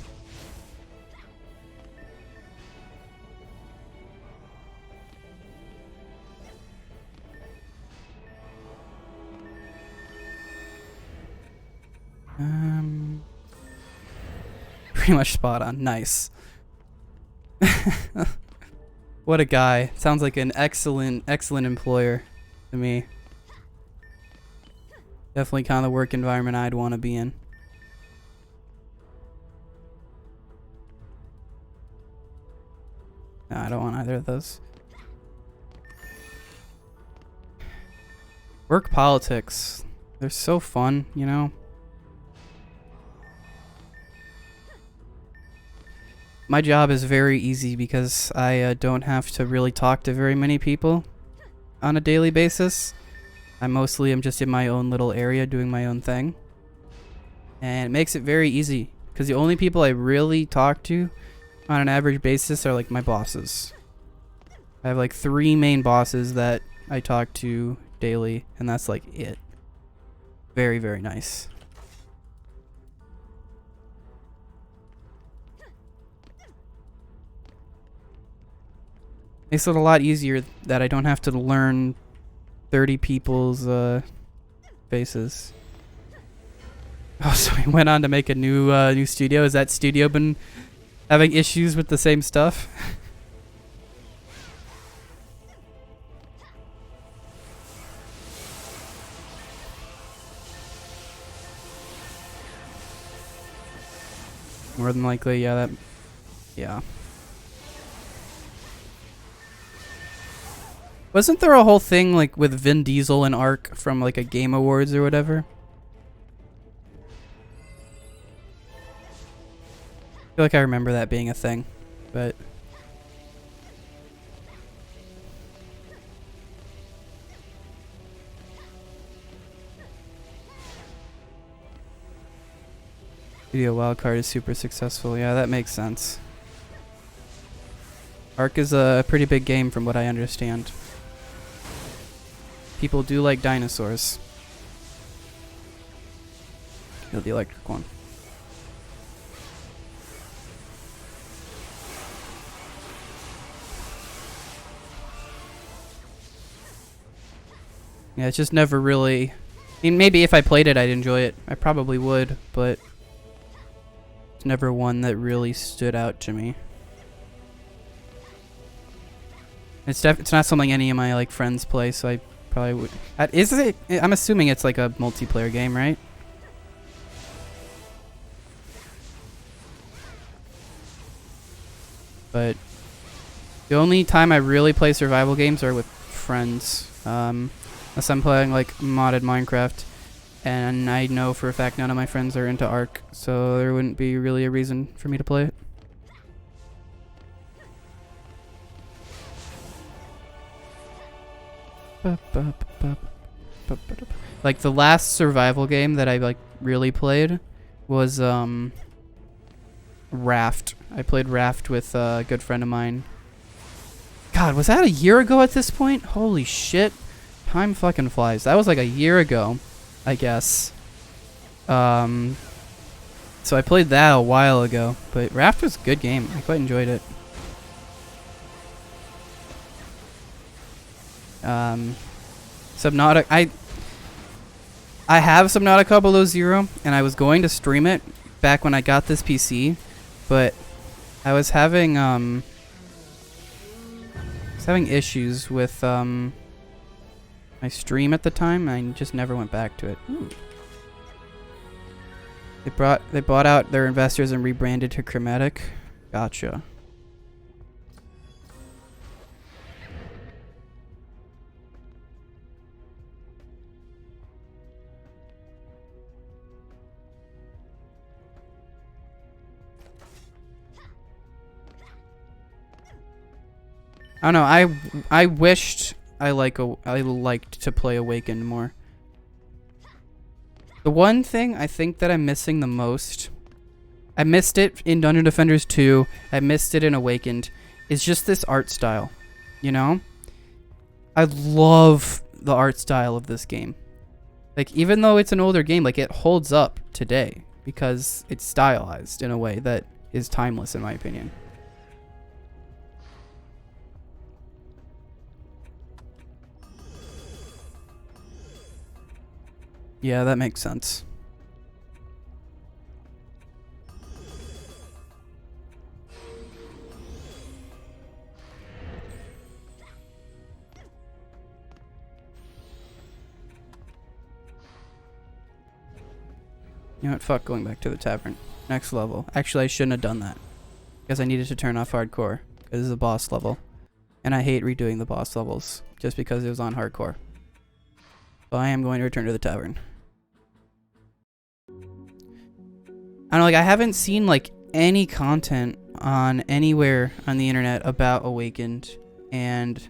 Pretty much spot on. Nice. What a guy. Sounds like an excellent employer to me. Definitely kind of the work environment I'd want to be in. No, I don't want either of those. Work politics. They're so fun, you know? My job is very easy because I don't have to really talk to very many people on a daily basis. I mostly am just in my own little area doing my own thing. And it makes it very easy because the only people I really talk to on an average basis are like my bosses. I have like 3 main bosses that I talk to daily, and that's like it. Very, very nice. Makes it a lot easier that I don't have to learn 30 people's faces. Oh, so he went on to make a new studio. Has that studio been having issues with the same stuff? More than likely, yeah, yeah. Wasn't there a whole thing like with Vin Diesel and Ark from like a Game Awards or whatever? I feel like I remember that being a thing, but... Video Wildcard is super successful. Yeah, that makes sense. Ark is a pretty big game from what I understand. People do like dinosaurs. Kill the electric one. Yeah, it's just never really... I mean, maybe if I played it, I'd enjoy it. I probably would, but... It's never one that really stood out to me. It's not something any of my like friends play, so I probably would. Is it? I'm assuming it's like a multiplayer game, right? But the only time I really play survival games are with friends, unless I'm playing like modded Minecraft, and I know for a fact none of my friends are into Ark, so there wouldn't be really a reason for me to play it. Like the last survival game that I like really played was Raft. I played Raft with a good friend of mine. God, was that a year ago at this point? Holy shit. Time fucking flies. That was like a year ago, I guess. So I played that a while ago, but Raft was a good game. I quite enjoyed it. Subnautica, I have Subnautica Below Zero, and I was going to stream it back when I got this PC, but I was having issues with my stream at the time, and I just never went back to it. Ooh. They bought out their investors and rebranded to Chromatic. Gotcha. I don't know. I wished I liked to play Awakened more. The one thing I think that I'm missing the most, I missed it in Dungeon Defenders 2, I missed it in Awakened, is just this art style, you know? I love the art style of this game. Like, even though it's an older game, like, it holds up today because it's stylized in a way that is timeless, in my opinion. Yeah, that makes sense. You know what? Fuck going back to the tavern. Next level. Actually, I shouldn't have done that. Because I needed to turn off hardcore. Because it's a boss level. And I hate redoing the boss levels. Just because it was on hardcore. So I am going to return to the tavern. I don't know, like, I haven't seen, like, any content on anywhere on the internet about Awakened. And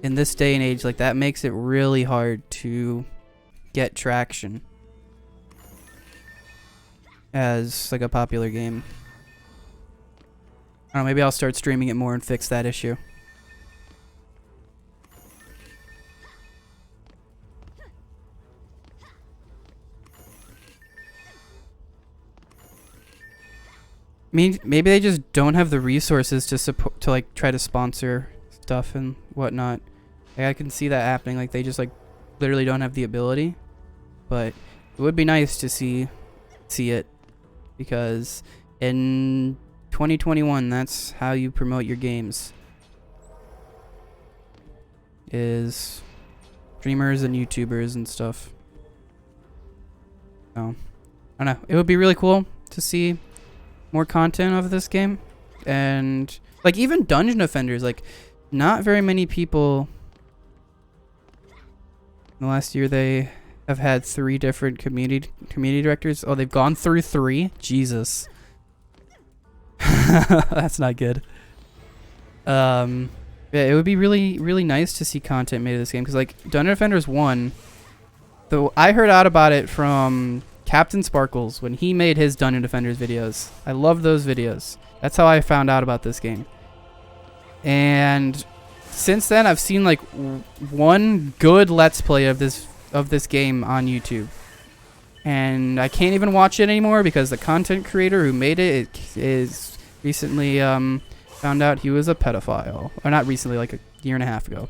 in this day and age, like, that makes it really hard to get traction as, like, a popular game. I don't know, maybe I'll start streaming it more and fix that issue. I mean, maybe they just don't have the resources to support, to like try to sponsor stuff and whatnot. Like, I can see that happening. Like, they just like literally don't have the ability. But it would be nice to see it, because in 2021, that's how you promote your games. Is streamers and YouTubers and stuff. So, I don't know. It would be really cool to see more content of this game. And like, even Dungeon Defenders, like, not very many people in the last year, they have had 3 different community directors. Oh, they've gone through 3. Jesus. That's not good. Yeah, it would be really nice to see content made of this game, because like Dungeon Defenders 1, though, I heard out about it from Captain Sparkles when he made his Dungeon Defenders videos. I love those videos. That's how I found out about this game. And since then, I've seen like one good Let's Play of this game on YouTube, and I can't even watch it anymore because the content creator who made it is recently found out he was a pedophile. Or not recently, like a year and a half ago.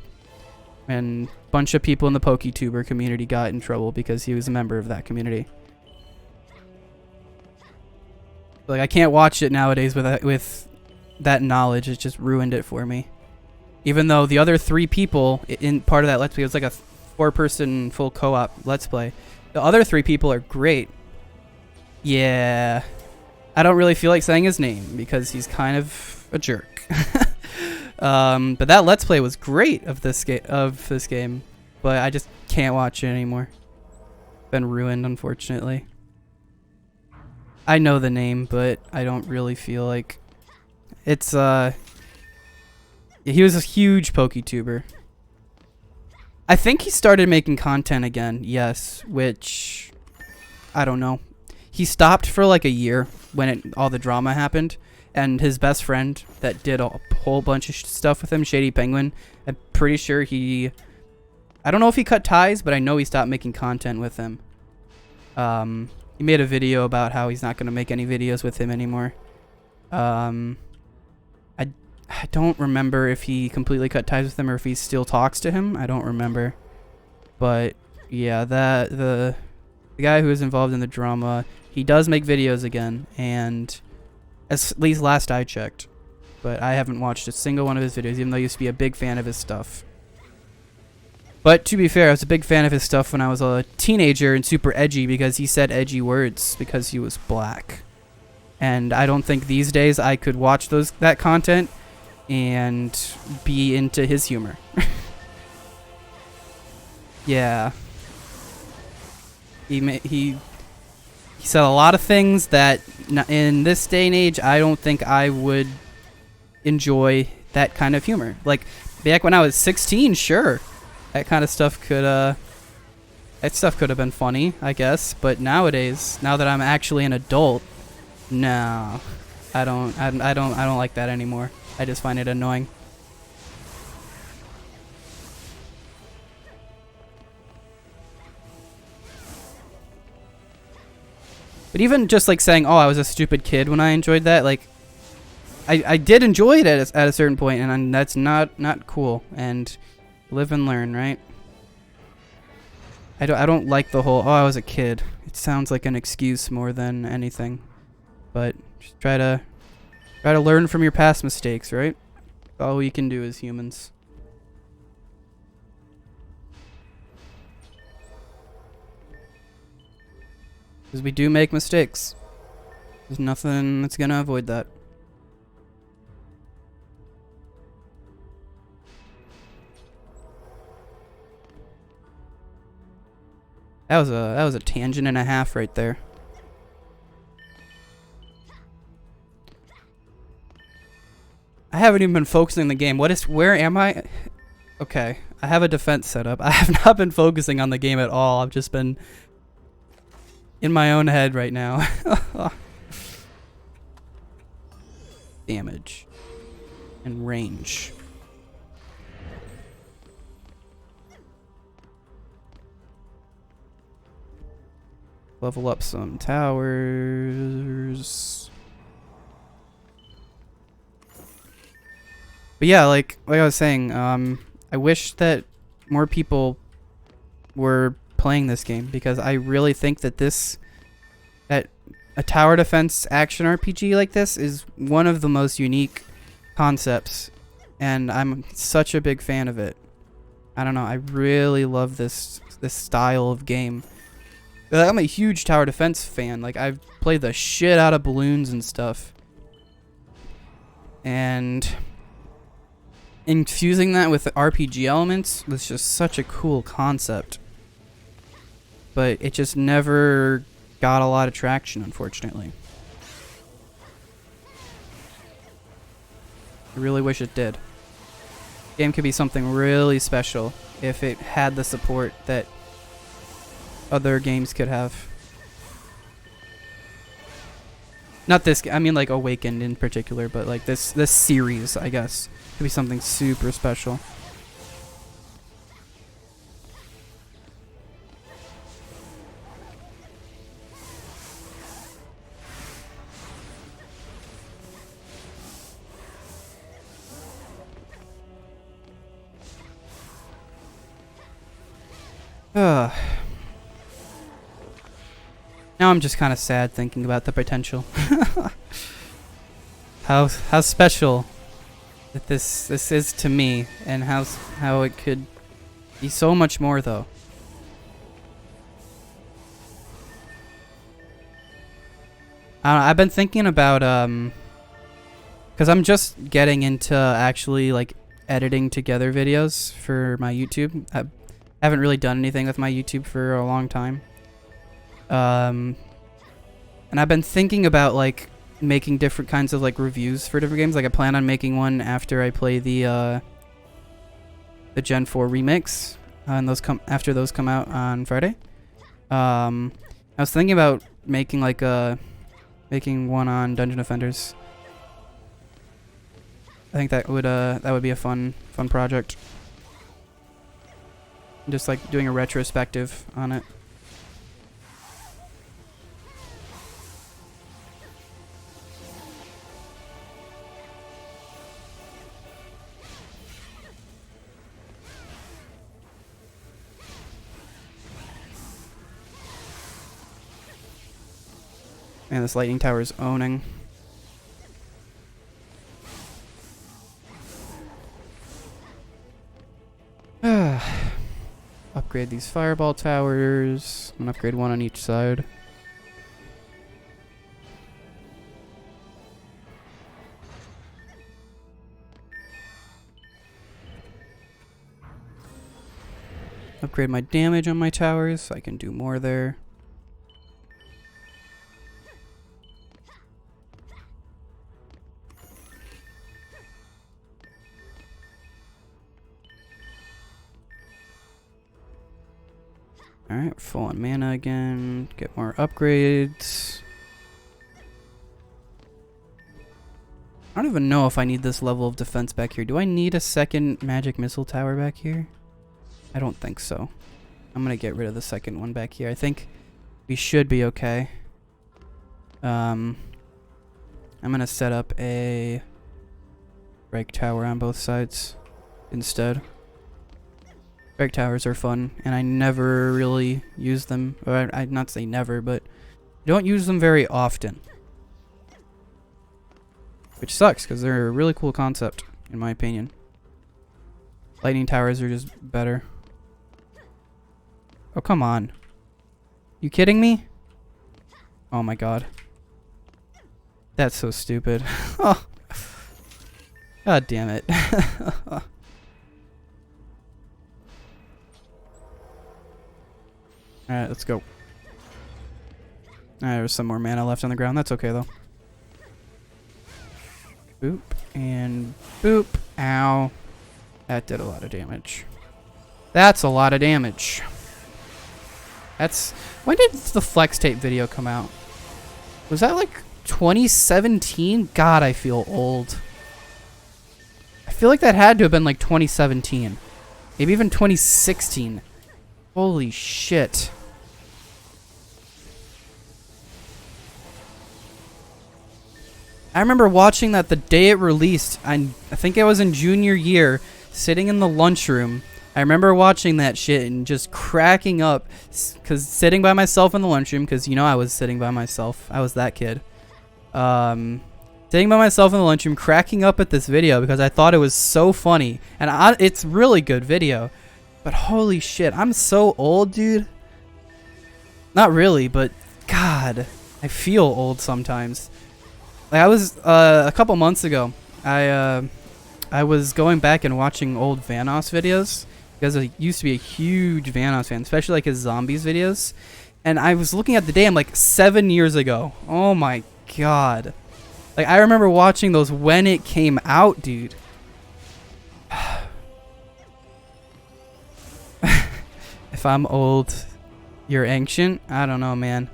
And a bunch of people in the PokeTuber community got in trouble because he was a member of that community. Like, I can't watch it nowadays with that knowledge. It just ruined it for me. Even though the other 3 people in part of that Let's Play, it was like a 4-person full co-op Let's Play. The other 3 people are great. Yeah. I don't really feel like saying his name because he's kind of a jerk. But that Let's Play was great of this game. But I just can't watch it anymore. Been ruined, unfortunately. I know the name, but I don't really feel like it's he was a huge PokeTuber. I think he started making content again, yes, which I don't know. He stopped for like a year when all the drama happened, and his best friend that did a whole bunch of stuff with him, Shady Penguin, I'm pretty sure I don't know if he cut ties, but I know he stopped making content with him. He made a video about how he's not going to make any videos with him anymore. I don't remember if he completely cut ties with him or if he still talks to him. I don't remember. But yeah, the the guy who is involved in the drama, he does make videos again, and at least last I checked, but I haven't watched a single one of his videos, even though I used to be a big fan of his stuff. But to be fair, I was a big fan of his stuff when I was a teenager and super edgy because he said edgy words because he was black. And I don't think these days I could watch that content and be into his humor. Yeah. He said a lot of things that in this day and age I don't think I would enjoy that kind of humor. Like back when I was 16, sure. That kind of stuff could have been funny, I guess, but nowadays, now that I'm actually an adult, no. I don't like that anymore. I just find it annoying. But even just like saying, "Oh, I was a stupid kid when I enjoyed that," like I did enjoy it at a certain point, and that's not cool. And live and learn, right? I don't like the whole, "Oh, I was a kid." It sounds like an excuse more than anything. But just try to learn from your past mistakes, right? All we can do as humans. Because we do make mistakes. There's nothing that's gonna avoid that. That was a tangent and a half right there. I haven't even been focusing on the game. Where am I? Okay, I have a defense set up. I have not been focusing on the game at all. I've just been in my own head right now. Damage and range. Level up some towers. But yeah, like I was saying, I wish that more people were playing this game because I really think that a tower defense action RPG like this is one of the most unique concepts, and I'm such a big fan of it. I don't know, I really love this style of game. I'm a huge tower defense fan. Like, I've played the shit out of balloons and stuff. And infusing that with the RPG elements was just such a cool concept. But it just never got a lot of traction, unfortunately. I really wish it did. The game could be something really special if it had the support that other games could have. Not this, I mean like Awakened in particular, but like this series, I guess, could be something super special. Now I'm just kind of sad thinking about the potential. how special that this is to me, and how it could be so much more though. I don't know, I've been thinking about because I'm just getting into actually like editing together videos for my YouTube. I haven't really done anything with my YouTube for a long time. And I've been thinking about like making different kinds of like reviews for different games. Like I plan on making one after I play the Gen 4 remix, and after those come out on Friday. I was thinking about making like making one on Dungeon Defenders. I think that would be a fun project. Just like doing a retrospective on it. And this lightning tower is owning. Upgrade these fireball towers. I'm gonna upgrade one on each side. Upgrade my damage on my towers so I can do more there. Alright, full on mana again. Get more upgrades. I don't even know if I need this level of defense back here. Do I need a second magic missile tower back here? I don't think so. I'm gonna get rid of the second one back here. I think we should be okay. I'm gonna set up a break tower on both sides instead. Break towers are fun, and I never really use them. Or I'd not say never, but I don't use them very often. Which sucks, because they're a really cool concept, in my opinion. Lightning towers are just better. Oh, come on. You kidding me? Oh my god. That's so stupid. Oh. God damn it. Alright, let's go. There's some more mana left on the ground. That's okay, though. Boop. And boop. Ow. That did a lot of damage. That's a lot of damage. That's... When did the Flex Tape video come out? Was that like 2017? God, I feel old. I feel like that had to have been like 2017. Maybe even 2016. Holy shit. I remember watching that the day it released. I think I was in junior year, sitting in the lunchroom. I remember watching that shit and just cracking up, cause sitting by myself in the lunchroom, because you know I was sitting by myself. I was that kid. Sitting by myself in the lunchroom, cracking up at this video because I thought it was so funny, and it's really good video. But holy shit, I'm so old, dude. Not really, but God, I feel old sometimes. Like I was a couple months ago, I was going back and watching old Vanoss videos because I used to be a huge Vanoss fan, especially like his zombies videos. And I was looking at the day, I'm like 7 years ago. Oh my god. Like I remember watching those when it came out, dude. If I'm old, you're ancient? I don't know, man.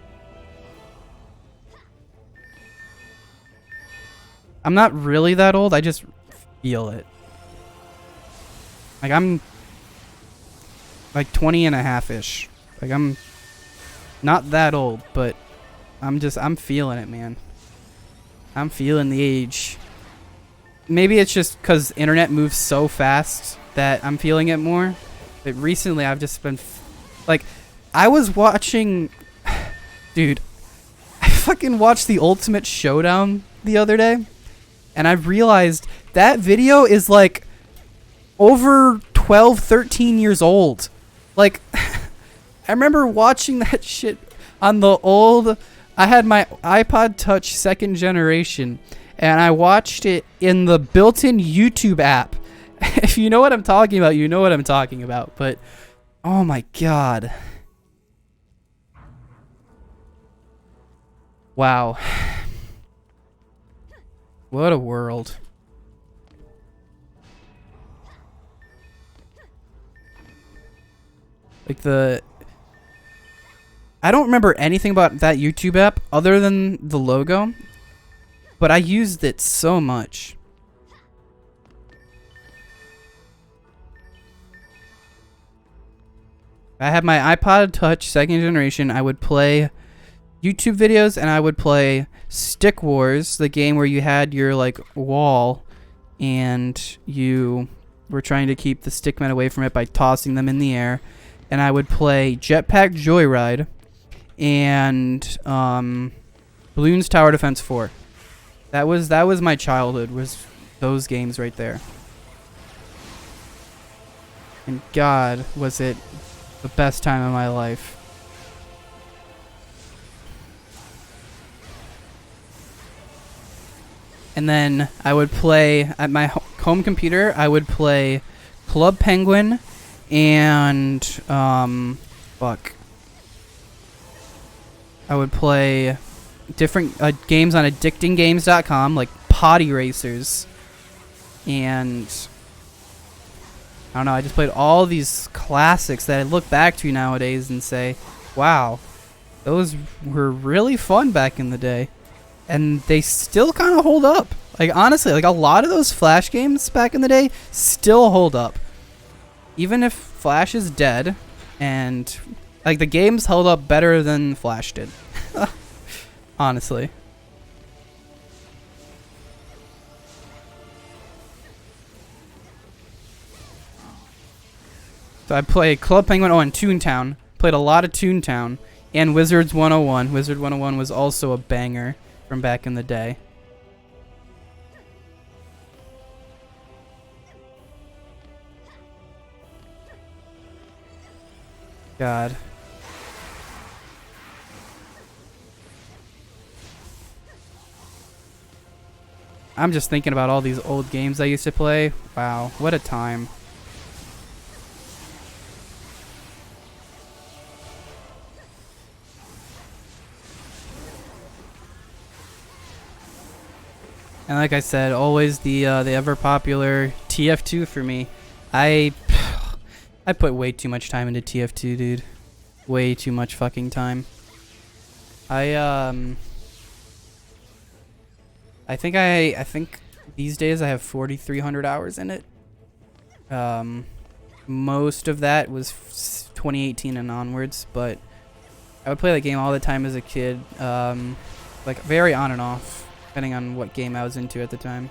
I'm not really that old, I just feel it. Like I'm like 20 and a half-ish. Like I'm not that old, but I'm feeling it, man. I'm feeling the age. Maybe it's just because internet moves so fast that I'm feeling it more. But recently I've just been like, I was watching, dude, I fucking watched the Ultimate Showdown the other day. And I realized that video is like over 12, 13 years old. Like, I remember watching that shit on the old, I had my iPod Touch 2nd generation, and I watched it in the built-in YouTube app. If you know what I'm talking about, you know what I'm talking about. But, oh my god. Wow. What a world. Like I don't remember anything about that YouTube app other than the logo, but I used it so much. I had my iPod Touch 2nd generation. I would play YouTube videos and I would play Stick Wars, the game where you had your like wall and you were trying to keep the stickmen away from it by tossing them in the air. And I would play Jetpack Joyride and Bloons Tower Defense 4. That was my childhood, was those games right there. And God, was it the best time of my life. And then I would play at my home computer. I would play Club Penguin and fuck. I would play different games on addictinggames.com, like Potty Racers, and I don't know. I just played all these classics that I look back to nowadays and say, "Wow, those were really fun back in the day." And they still kind of hold up. Like, honestly, like a lot of those Flash games back in the day still hold up. Even if Flash is dead, and like the games held up better than Flash did. Honestly. So I played Club Penguin, and Toontown. Played a lot of Toontown. And Wizards 101. Wizard 101 was also a banger from back in the day. God. I'm just thinking about all these old games I used to play. Wow, what a time. And like I said, always the ever popular TF2 for me. I put way too much time into TF2, dude. Way too much fucking time. I think these days I have 4,300 hours in it. Most of that was 2018 and onwards, but I would play that game all the time as a kid. Like very on and off, depending on what game I was into at the time.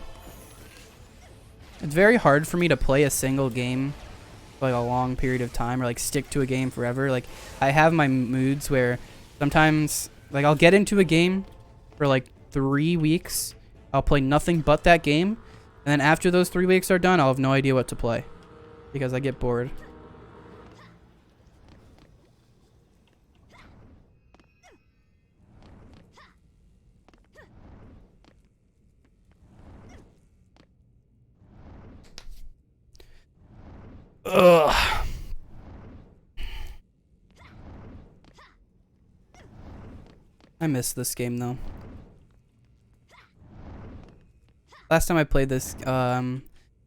It's very hard for me to play a single game for like a long period of time, or like stick to a game forever. Like I have my moods where sometimes like I'll get into a game for like 3 weeks. I'll play nothing but that game, and then after those 3 weeks are done, I'll have no idea what to play because I get bored. Ugh. I miss this game though. Last time I played this, I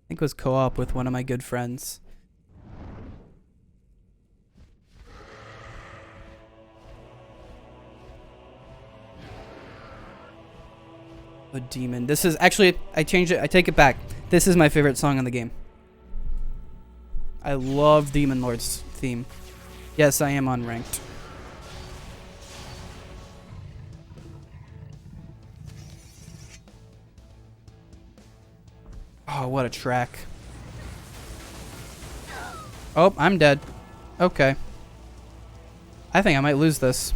think it was co-op with one of my good friends. A demon. This is actually, I changed it. I take it back. This is my favorite song in the game. I love Demon Lord's theme. Yes, I am unranked. Oh, what a track. Oh, I'm dead. Okay. I think I might lose this.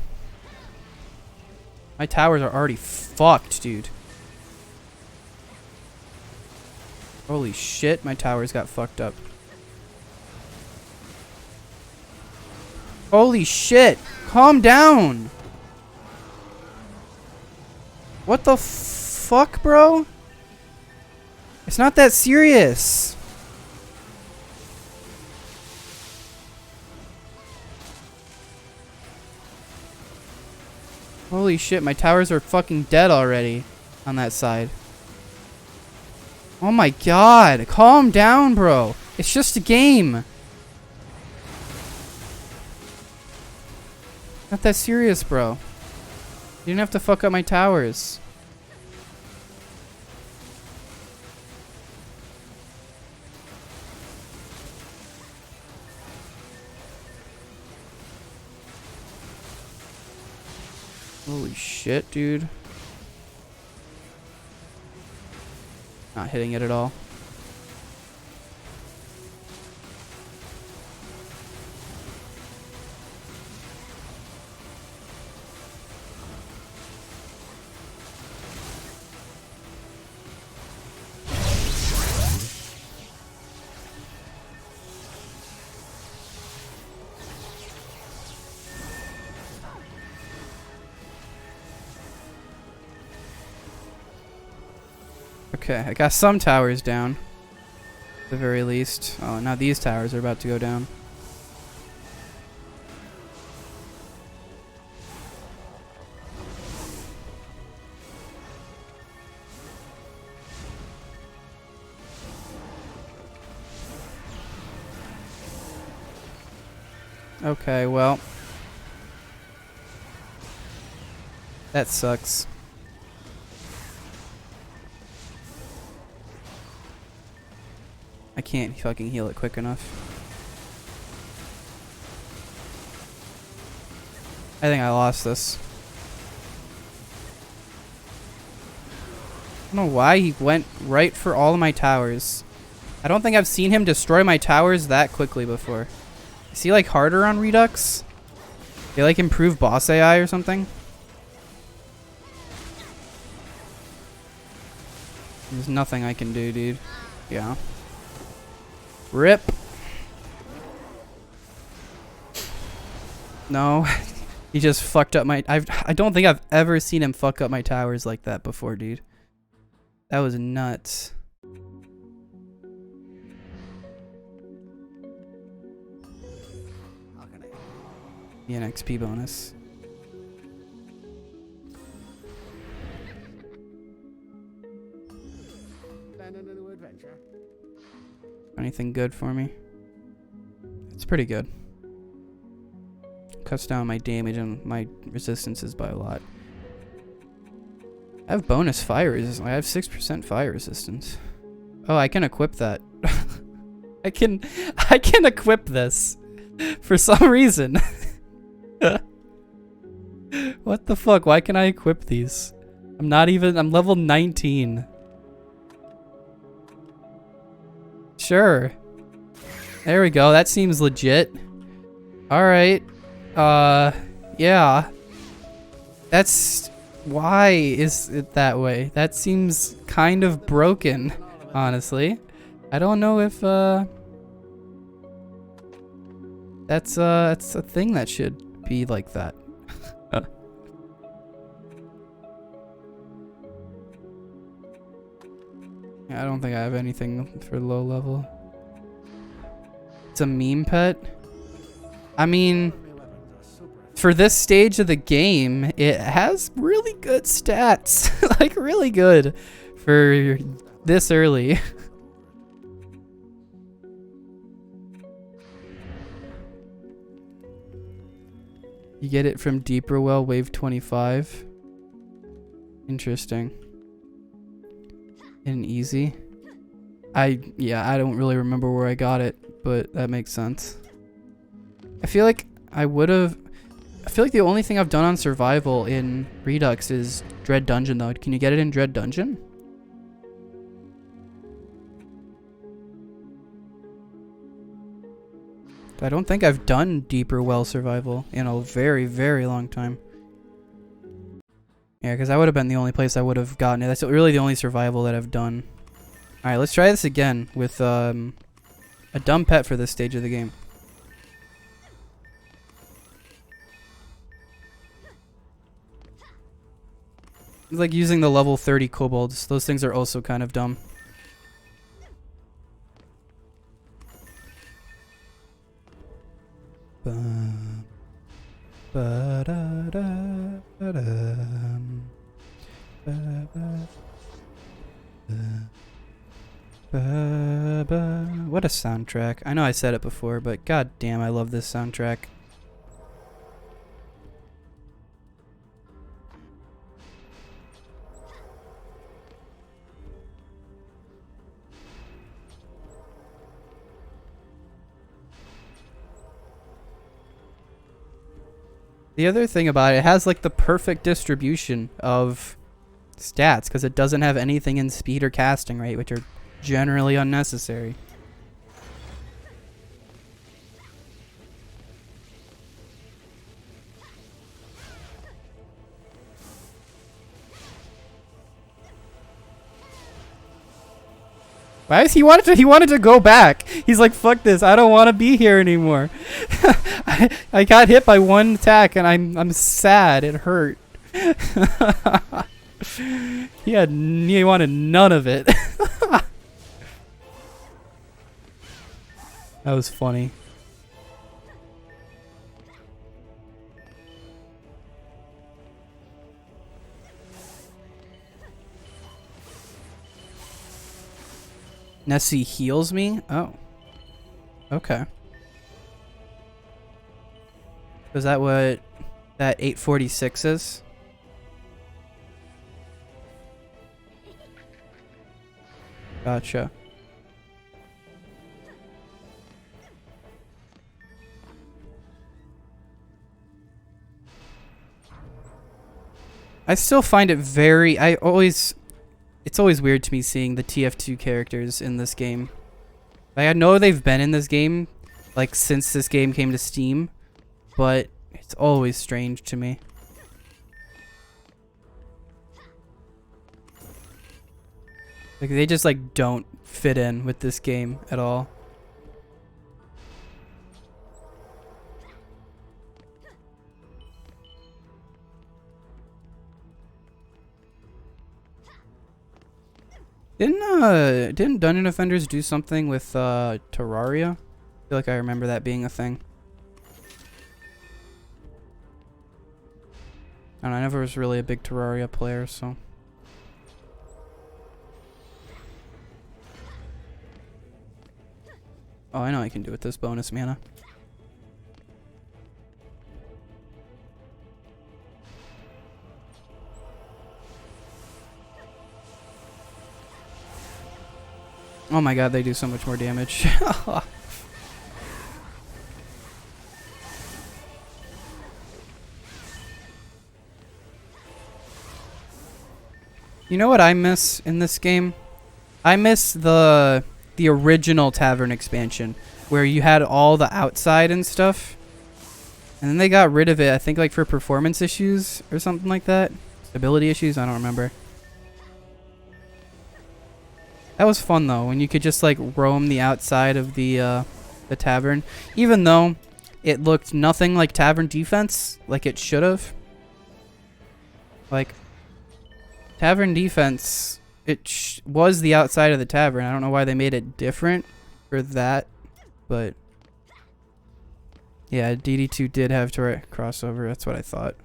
My towers are already fucked, dude. Holy shit, my towers got fucked up. Holy shit! Calm down! What the fuck, bro? It's not that serious. Holy shit, my towers are fucking dead already on that side. Oh my god, calm down, bro. It's just a game. Not that serious, bro. You didn't have to fuck up my towers. Holy shit, dude. Not hitting it at all. Okay, I got some towers down. At the very least. Oh, now these towers are about to go down. Okay, well. That sucks. I can't fucking heal it quick enough. I think I lost this. I don't know why he went right for all of my towers. I don't think I've seen him destroy my towers that quickly before. Is he like harder on Redux? They like improve boss AI or something? There's nothing I can do, dude. Yeah. RIP. No. He just fucked up my... I don't think I've ever seen him fuck up my towers like that before, dude. That was nuts. Be an XP bonus. Anything good for me? It's pretty good. Cuts down my damage and my resistances by a lot. I have bonus fire resistance. I have 6% fire resistance. Oh, I can equip that. I can equip this for some reason. What the fuck? Why can I equip these? I'm level 19. Sure. There we go. That seems legit. Alright. Yeah. That's... Why is it that way? That seems kind of broken, honestly. I don't know if, that's a thing that should be like that. I don't think I have anything for low level. It's a meme pet? I mean, for this stage of the game, it has really good stats. Like, really good for this early. You get it from Deeper Well, wave 25. Interesting. And easy. I don't really remember where I got it, but that makes sense. I feel like the only thing I've done on survival in Redux is Dread Dungeon though. Can you get it in Dread Dungeon? I don't think I've done Deeper Well survival in a very, very long time. Yeah, because that would have been the only place I would have gotten it. That's really the only survival that I've done. Alright, let's try this again with a dumb pet for this stage of the game. It's like using the level 30 kobolds. Those things are also kind of dumb. What a soundtrack. I know I said it before, but god damn, I love this soundtrack. The other thing about it has like the perfect distribution of stats because it doesn't have anything in speed or casting rate, which are generally unnecessary. Why is he wanted to go back? He's like, fuck this, I don't want to be here anymore. I got hit by one attack and I'm sad. It hurt. He wanted none of it. That was funny. Nessie heals me? Oh. Okay. Is that what that 846 is? Gotcha. I still find it very... It's always weird to me seeing the TF2 characters in this game. Like, I know they've been in this game, like, since this game came to Steam, but it's always strange to me. Like, they just, like, don't fit in with this game at all. Didn't Dungeon Defenders do something with Terraria? I feel like I remember that being a thing. I don't know, I never was really a big Terraria player, so. Oh, I know I can do with this bonus mana. Oh my god, they do so much more damage. You know what I miss in this game? I miss the original Tavern expansion, where you had all the outside and stuff. And then they got rid of it, I think, like, for performance issues or something like that. Stability issues, I don't remember. That was fun though, when you could just like roam the outside of the tavern, even though it looked nothing like Tavern Defense, like it should have. Like, Tavern Defense, it was the outside of the tavern. I don't know why they made it different for that, but yeah, DD2 did have turret crossover. That's what I thought.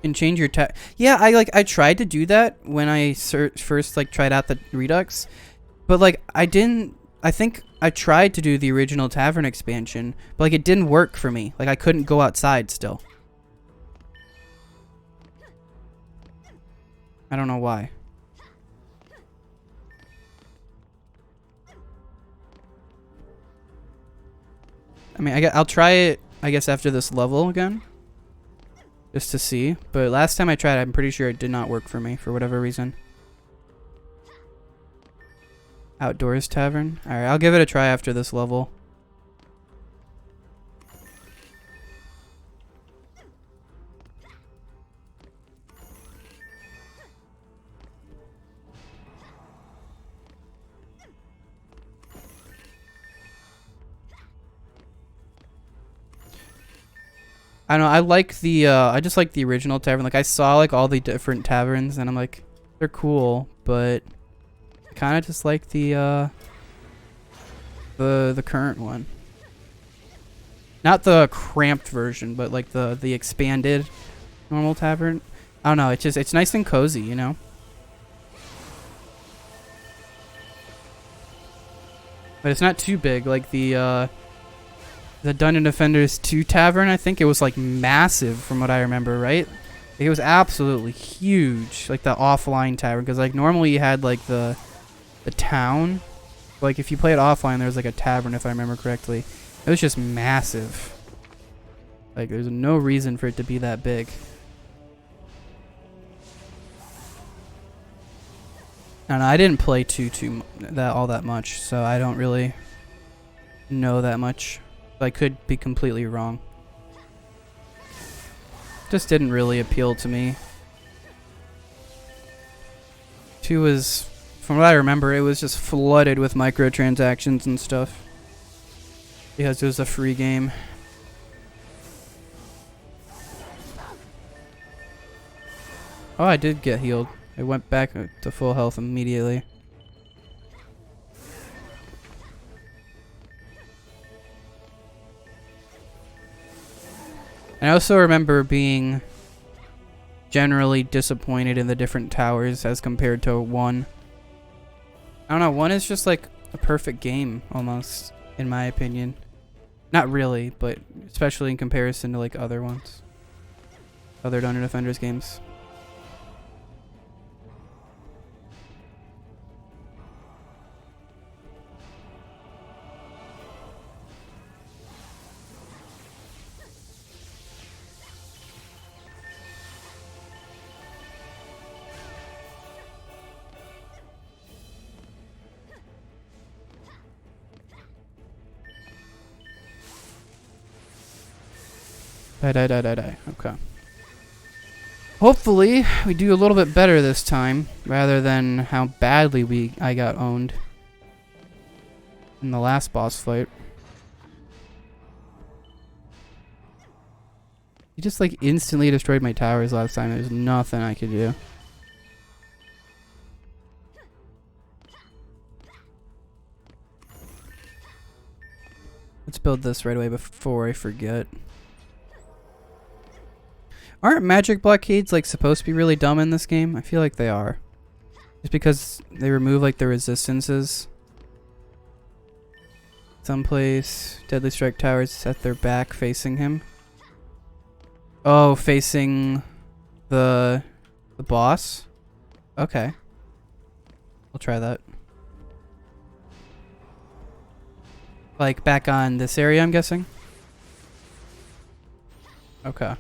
And change your yeah, I tried to do that when I first like tried out the Redux, but like I think I tried to do the original Tavern expansion, but like it didn't work for me. Like I couldn't go outside still. I don't know why. I mean, I'll try it, I guess, after this level again. Just to see. But last time I tried, I'm pretty sure it did not work for me for whatever reason. Outdoors Tavern? Alright, I'll give it a try after this level. I don't know, I like the, I just like the original Tavern. Like, I saw, like, all the different taverns, and I'm like, they're cool, but I kind of just like the current one. Not the cramped version, but, like, the expanded normal Tavern. I don't know, it's nice and cozy, you know? But it's not too big, like the Dungeon Defenders 2 Tavern, I think it was like massive from what I remember, right? It was absolutely huge, like the offline tavern, because like normally you had like the town. Like if you play it offline, there was like a tavern, if I remember correctly. It was just massive. Like there's no reason for it to be that big. And I didn't play all that much, so I don't really know that much. I could be completely wrong. Just didn't really appeal to me. 2 was, from what I remember, it was just flooded with microtransactions and stuff. Because it was a free game. Oh, I did get healed. I went back to full health immediately. I also remember being generally disappointed in the different towers as compared to 1. I don't know, 1 is just like a perfect game almost, in my opinion. Not really, but especially in comparison to like other ones. Other Dungeon Defenders games. Die. Okay. Hopefully, we do a little bit better this time, rather than how badly I got owned in the last boss fight. He just like instantly destroyed my towers last time. There's nothing I could do. Let's build this right away before I forget. Aren't magic blockades like supposed to be really dumb in this game? I feel like they are. Just because they remove like the resistances. Someplace Deadly Strike towers at their back facing him. Oh, facing the boss? Okay. I'll try that. Like back on this area, I'm guessing? Okay.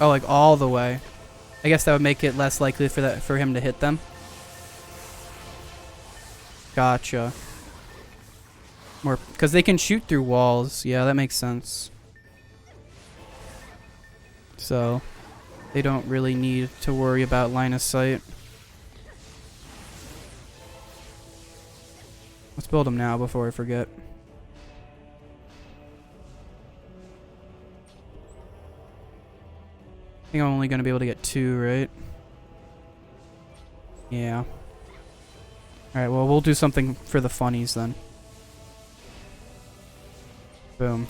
Oh, like all the way. I guess that would make it less likely for him to hit them. Gotcha. More because they can shoot through walls. Yeah, that makes sense. So they don't really need to worry about line of sight. Let's build them now before I forget. I think I'm only going to be able to get 2, right? Yeah. Alright, well, we'll do something for the funnies then. Boom.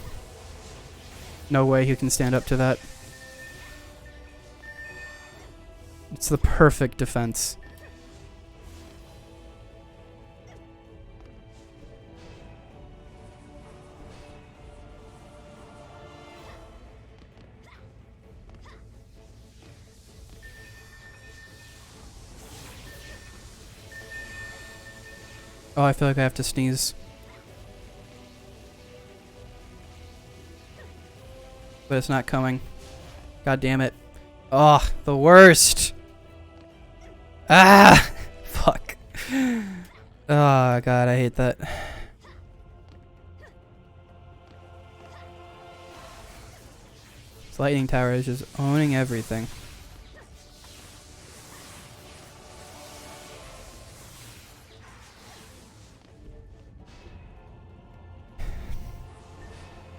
No way he can stand up to that. It's the perfect defense. Oh, I feel like I have to sneeze. But it's not coming. God damn it. Oh, the worst. Ah! Fuck. Oh, God, I hate that. This lightning tower is just owning everything.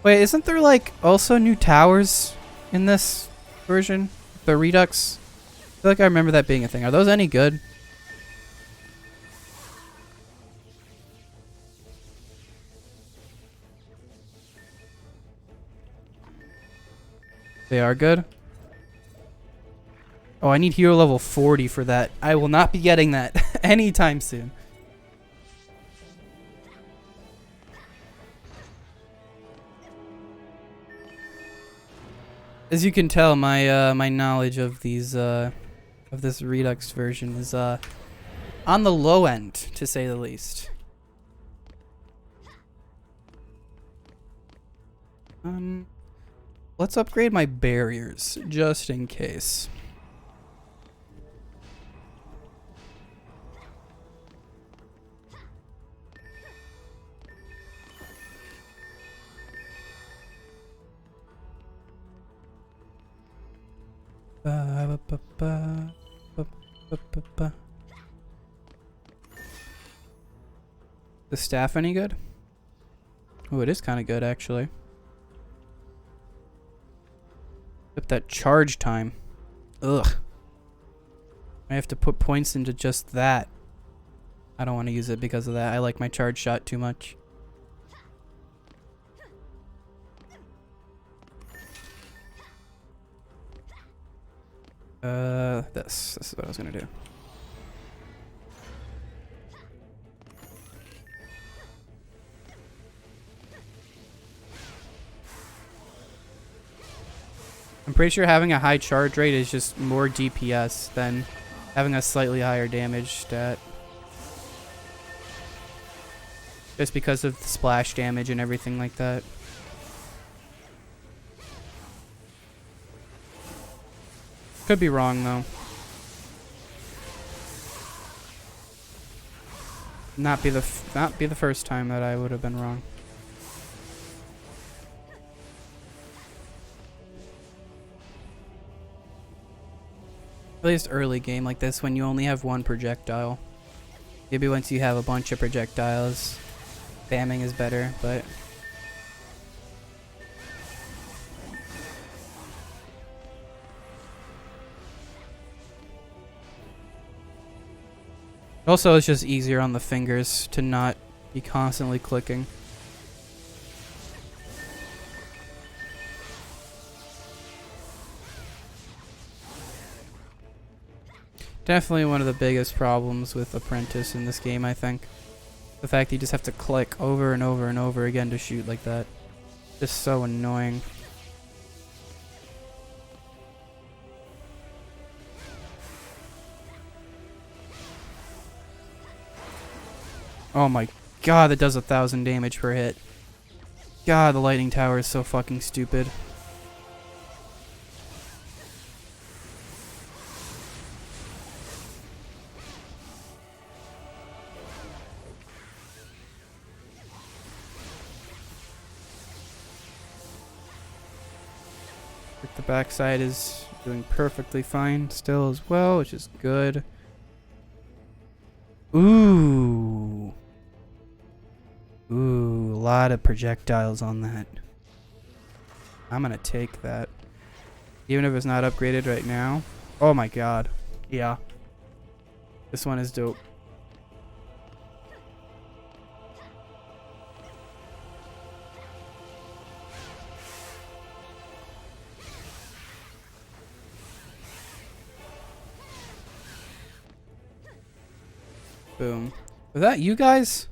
Wait, isn't there like also new towers in this version? The Redux? I feel like I remember that being a thing. Are those any good? They are good? Oh, I need hero level 40 for that. I will not be getting that anytime soon. As you can tell, my my knowledge of these of this Redux version is on the low end, to say the least. Let's upgrade my barriers just in case. The staff any good? Oh, it is kind of good, actually. Except that charge time. Ugh. I have to put points into just that. I don't want to use it because of that. I like my charge shot too much. This is what I was gonna do. I'm pretty sure having a high charge rate is just more DPS than having a slightly higher damage stat. Just because of the splash damage and everything like that. Could be wrong though. Not be the first time that I would have been wrong. At least early game like this when you only have one projectile. Maybe once you have a bunch of projectiles, spamming is better, but also it's just easier on the fingers to not be constantly clicking. Definitely one of the biggest problems with Apprentice in this game, I think. The fact that you just have to click over and over and over again to shoot like that. Just so annoying. Oh my god, that does 1,000 damage per hit. God, the lightning tower is so fucking stupid. The backside is doing perfectly fine still as well, which is good. Ooh. Ooh, a lot of projectiles on that. I'm gonna take that. Even if it's not upgraded right now. Oh my god. Yeah. This one is dope. Boom. Was that you guys?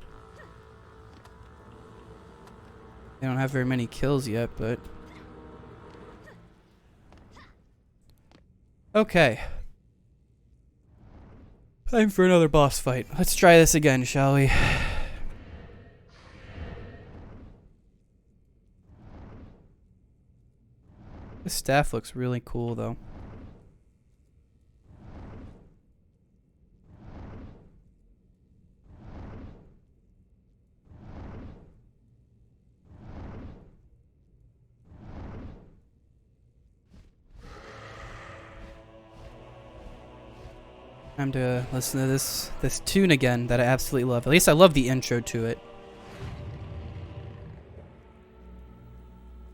They don't have very many kills yet, but... Okay. Time for another boss fight. Let's try this again, shall we? This staff looks really cool, though. Time to listen to this tune again that I absolutely love. At least I love the intro to it.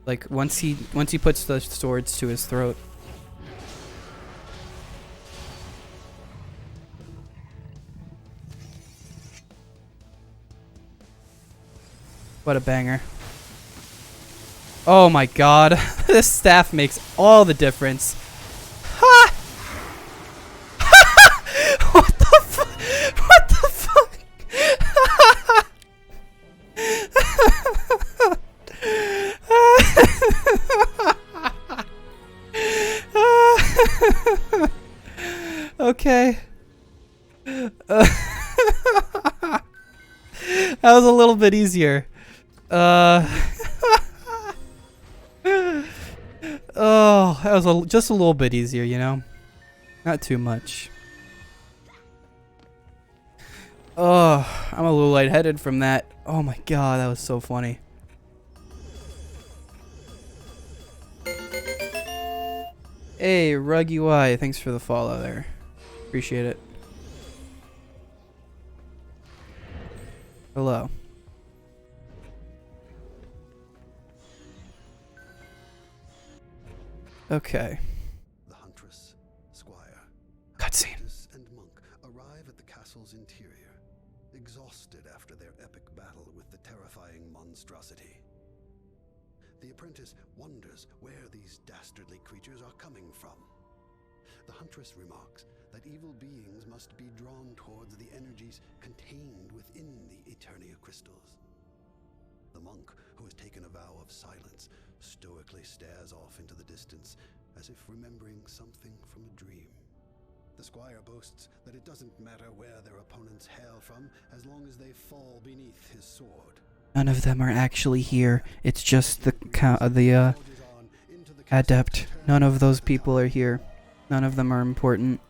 Like once he puts the swords to his throat. What a banger. Oh my god. This staff makes all the difference. Ha! What the fuck? What the fuck? Okay. That was a little bit easier. Oh, that was just a little bit easier, you know? Not too much. Oh, I'm a little lightheaded from that. Oh my god, that was so funny. Hey, Rug UI, thanks for the follow there. Appreciate it. Hello. Okay. The huntress, squire, Cutscene. apprentice, and monk arrive at the castle's interior, exhausted after their epic battle with the terrifying monstrosity. The apprentice wonders where these dastardly creatures are coming from. The huntress remarks that evil beings must be drawn towards the energies contained within the Eternia crystals. The monk, who has taken a vow of silence, stoically stares off into the distance, as if remembering something from a dream. The squire boasts that it doesn't matter where their opponents hail from, as long as they fall beneath his sword. None of them are actually here. It's just the adept. None of those people are here. None of them are important.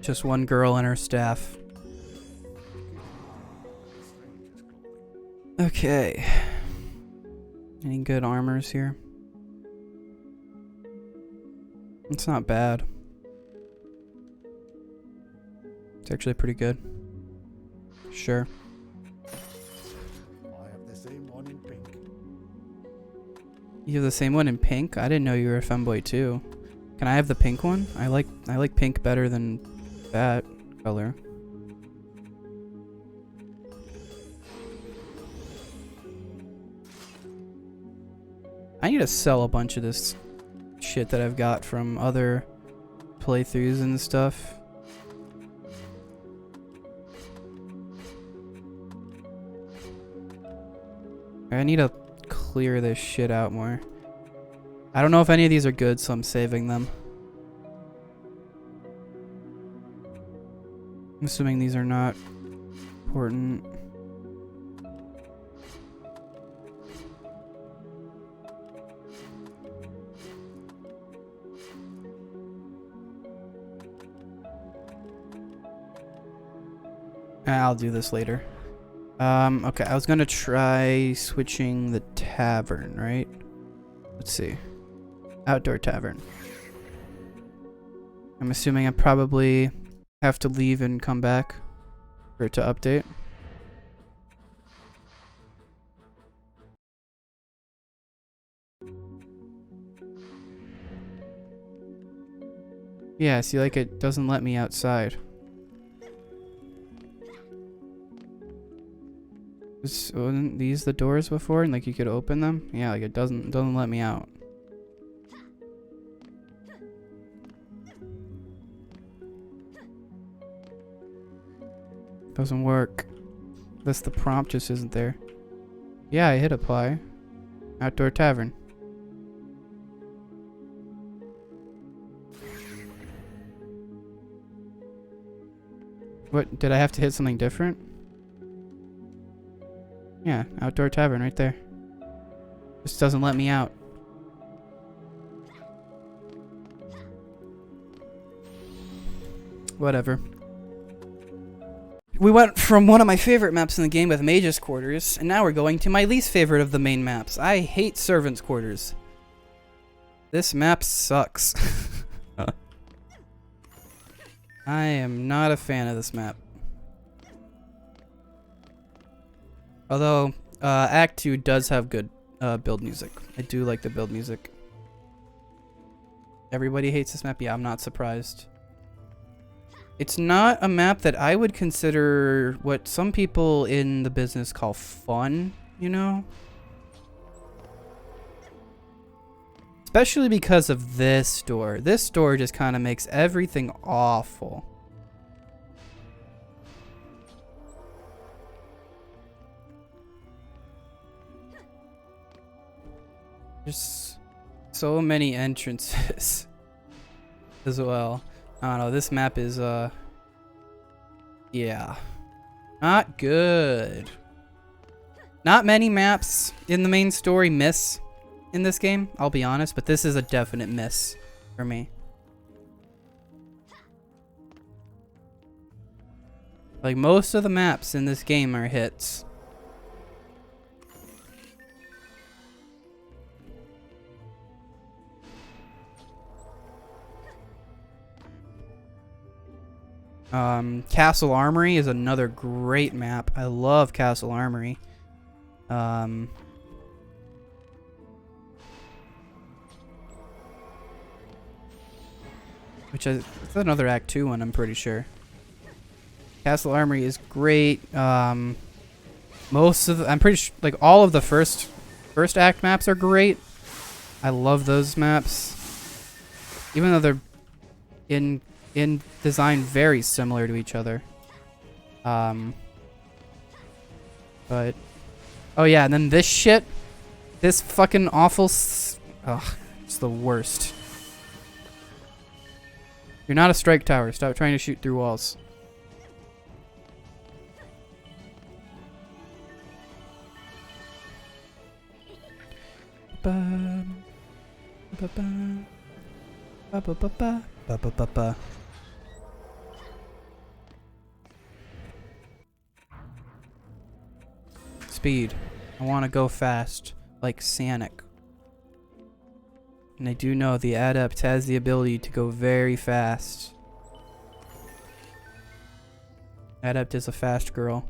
Just one girl and her staff. Okay. Any good armors here? It's not bad. It's actually pretty good. Sure. I have the same one in pink. You have the same one in pink? I didn't know you were a femboy too. Can I have the pink one? I like pink better than that color. I need to sell a bunch of this shit that I've got from other playthroughs and stuff. I need to clear this shit out more. I don't know if any of these are good, so I'm saving them. I'm assuming these are not important. I'll do this later. Okay, I was gonna try switching the tavern, right? Let's see. Outdoor tavern. I'm assuming I probably have to leave and come back for it to update. Yeah, see, like, it doesn't let me outside. Wasn't these the doors before, and like you could open them? Yeah, like it doesn't let me out. Doesn't work. That's the prompt just isn't there. Yeah, I hit apply. Outdoor tavern. What, did I have to hit something different? Yeah, outdoor tavern right there. Just doesn't let me out. Whatever. We went from one of my favorite maps in the game with Mage's Quarters, and now we're going to my least favorite of the main maps. I hate Servant's Quarters. This map sucks. I am not a fan of this map. Although, Act 2 does have good build music. I do like the build music. Everybody hates this map? Yeah, I'm not surprised. It's not a map that I would consider what some people in the business call fun, you know? Especially because of this door. This door just kind of makes everything awful. There's so many entrances as well. I don't know, this map is, yeah. Not good. Not many maps in the main story miss in this game, I'll be honest, but this is a definite miss for me. Like, most of the maps in this game are hits. Castle Armory is another great map. I love Castle Armory. Which is it's another Act 2 one, I'm pretty sure. Castle Armory is great. Most of I'm pretty sure like all of the first act maps are great. I love those maps. Even though they're in design very similar to each other. But oh yeah, and then this shit, this fucking awful ugh, it's the worst. You're not a strike tower. Stop trying to shoot through walls. Speed. I want to go fast, like Sanic. And I do know the Adept has the ability to go very fast. Adept is a fast girl.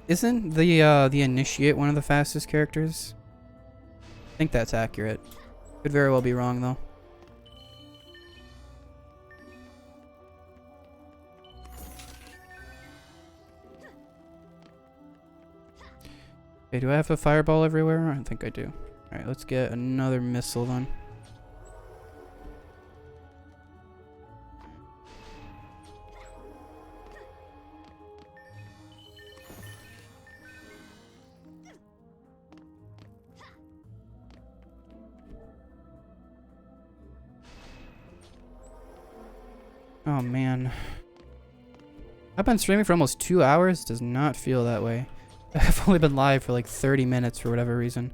Isn't the Initiate one of the fastest characters? I think that's accurate. Could very well be wrong though. Okay, do I have a fireball everywhere? I think I do. Alright, let's get another missile then. Oh man. I've been streaming for almost 2 hours. Does not feel that way. I've only been live for like 30 minutes for whatever reason.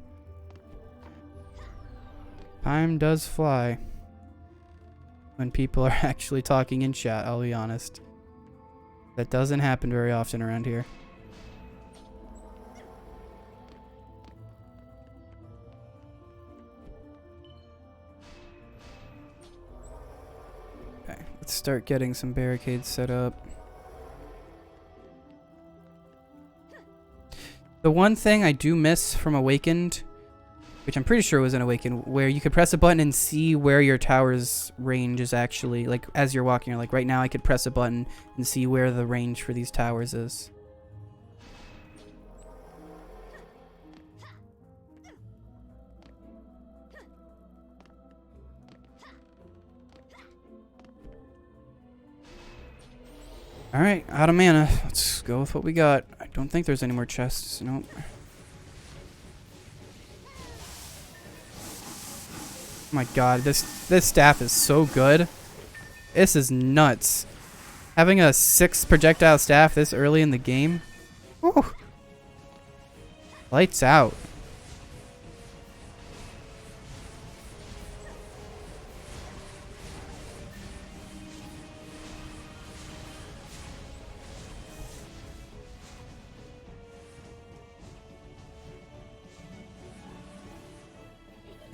Time does fly. When people are actually talking in chat, I'll be honest. That doesn't happen very often around here. Okay, let's start getting some barricades set up. The one thing I do miss from Awakened, which I'm pretty sure was in Awakened, where you could press a button and see where your tower's range is actually, like as you're walking, like right now I could press a button and see where the range for these towers is. Alright, out of mana. Let's go with what we got. I don't think there's any more chests. Nope. Oh my god, this staff is so good. This is nuts. Having a 6 projectile staff this early in the game. Woo. Lights out.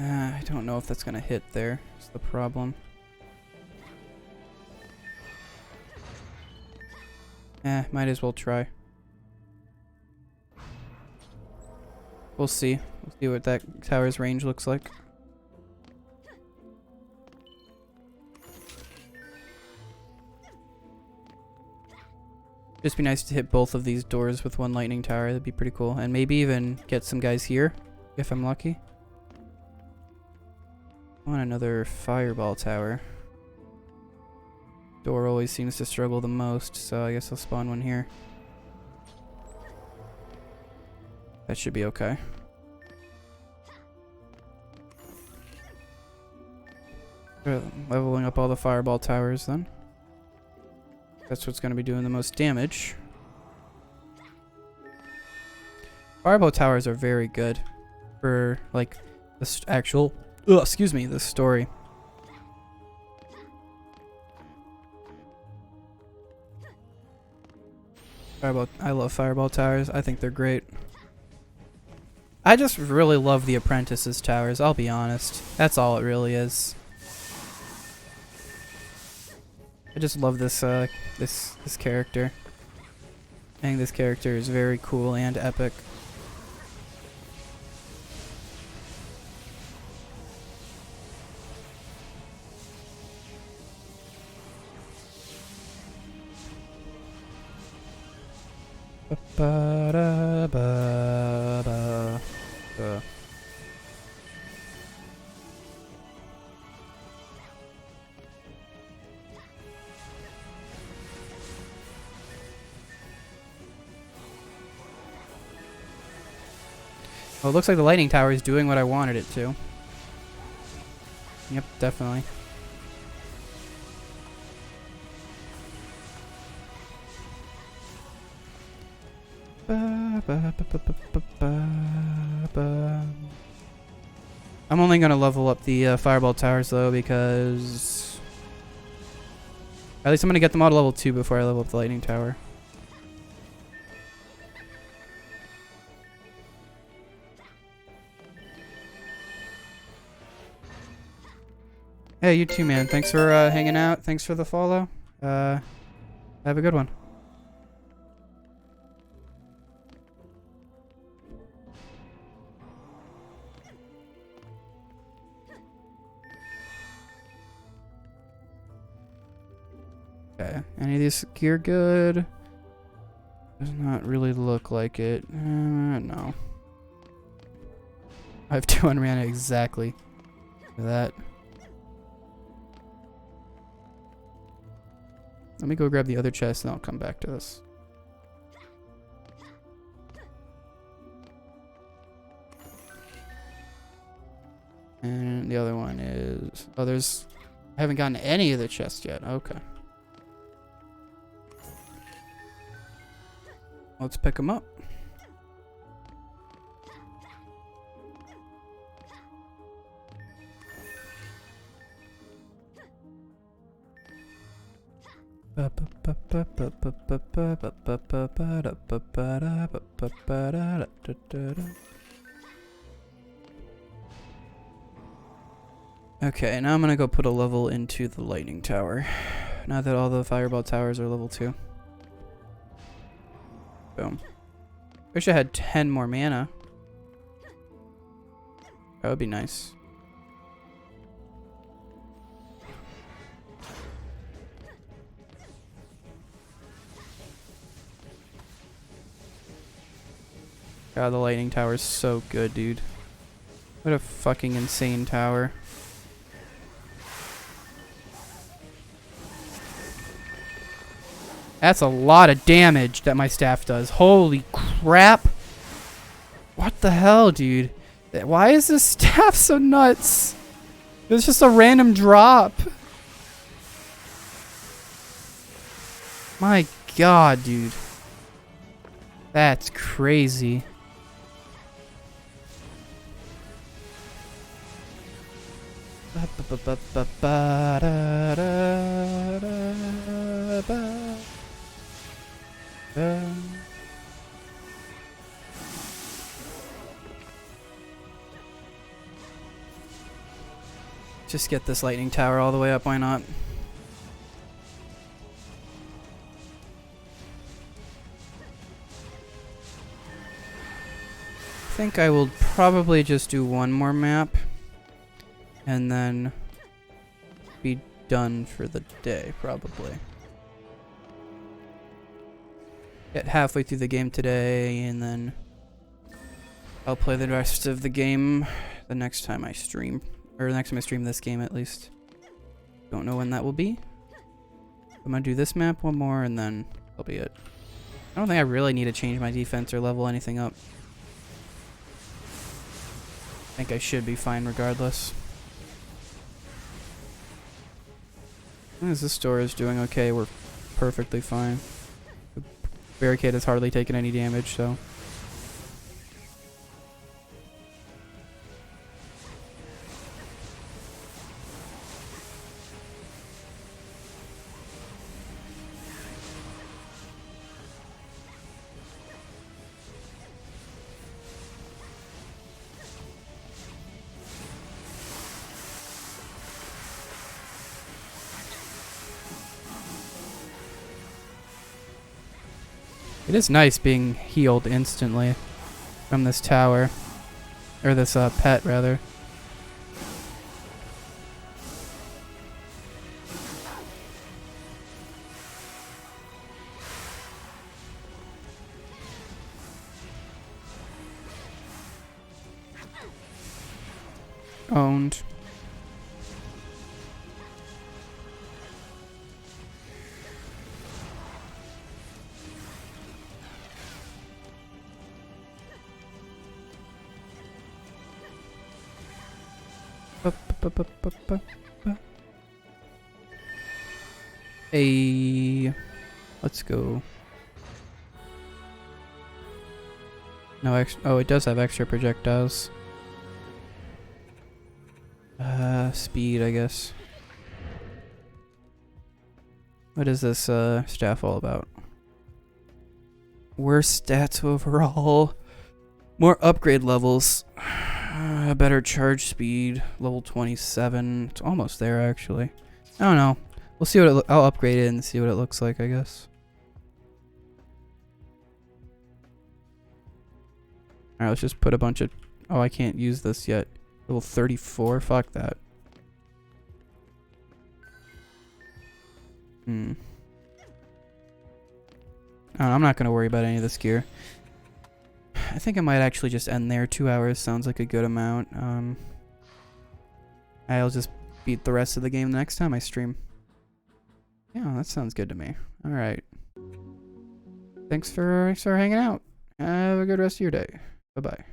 I don't know if that's gonna hit there. That's the problem. Might as well try. We'll see. We'll see what that tower's range looks like. Just be nice to hit both of these doors with one lightning tower. That'd be pretty cool. And maybe even get some guys here, if I'm lucky. I want another fireball tower. Door always seems to struggle the most, so I guess I'll spawn one here. That should be okay. Leveling up all the fireball towers then. That's what's going to be doing the most damage. Fireball towers are very good for like the actual excuse me, this story. I love fireball towers. I think they're great. I just really love the Apprentice's towers, I'll be honest. That's all it really is. I just love this this character. I think this character is very cool and epic. Ba-da-ba-ba-ba. Well, it looks like the lightning tower is doing what I wanted it to. Yep, definitely. I'm only gonna level up the fireball towers though, because at least I'm gonna get them all to level 2 before I level up the lightning tower. Hey, you too, man. Thanks for hanging out. Thanks for the follow. Have a good one. Okay, any of these gear good? Does not really look like it. No. I have 200 mana exactly for that. Let me go grab the other chest and I'll come back to this. And the other one is... Oh, there's... I haven't gotten any of the chests yet. Okay. Let's pick them up. Okay, now I'm gonna go put a level into the lightning tower. Now that all the fireball towers are level 2. Boom. Wish I had 10 more mana. That would be nice. God, the lightning tower is so good, dude. What a fucking insane tower. That's a lot of damage that my staff does. Holy crap. What the hell, dude? Why is this staff so nuts? It was just a random drop. My god, dude. That's crazy. Just get this lightning tower all the way up, why not? I think I will probably just do one more map and then be done for the day, probably. Get halfway through the game today and then I'll play the rest of the game the next time I stream. Or next time I stream this game, at least. Don't know when that will be. I'm gonna do this map one more, and then that'll be it. I don't think I really need to change my defense or level anything up. I think I should be fine regardless. As long as this store is doing okay, we're perfectly fine. The barricade has hardly taken any damage, so... It is nice being healed instantly from this tower. Or this pet, rather. Owned. Hey, let's go. No extra. Oh, it does have extra projectiles. Speed, I guess. What is this staff all about? Worse stats overall. More upgrade levels. Better charge speed. Level 27. It's almost there, actually. I don't know. We'll see what I'll upgrade it and see what it looks like, I guess. Alright, let's just put a bunch of... Oh, I can't use this yet. Level 34? Fuck that. I'm not going to worry about any of this gear. I think I might actually just end there. 2 hours sounds like a good amount. I'll just beat the rest of the game next time I stream. Yeah, that sounds good to me. Alright. Thanks for hanging out. Have a good rest of your day. Bye-bye.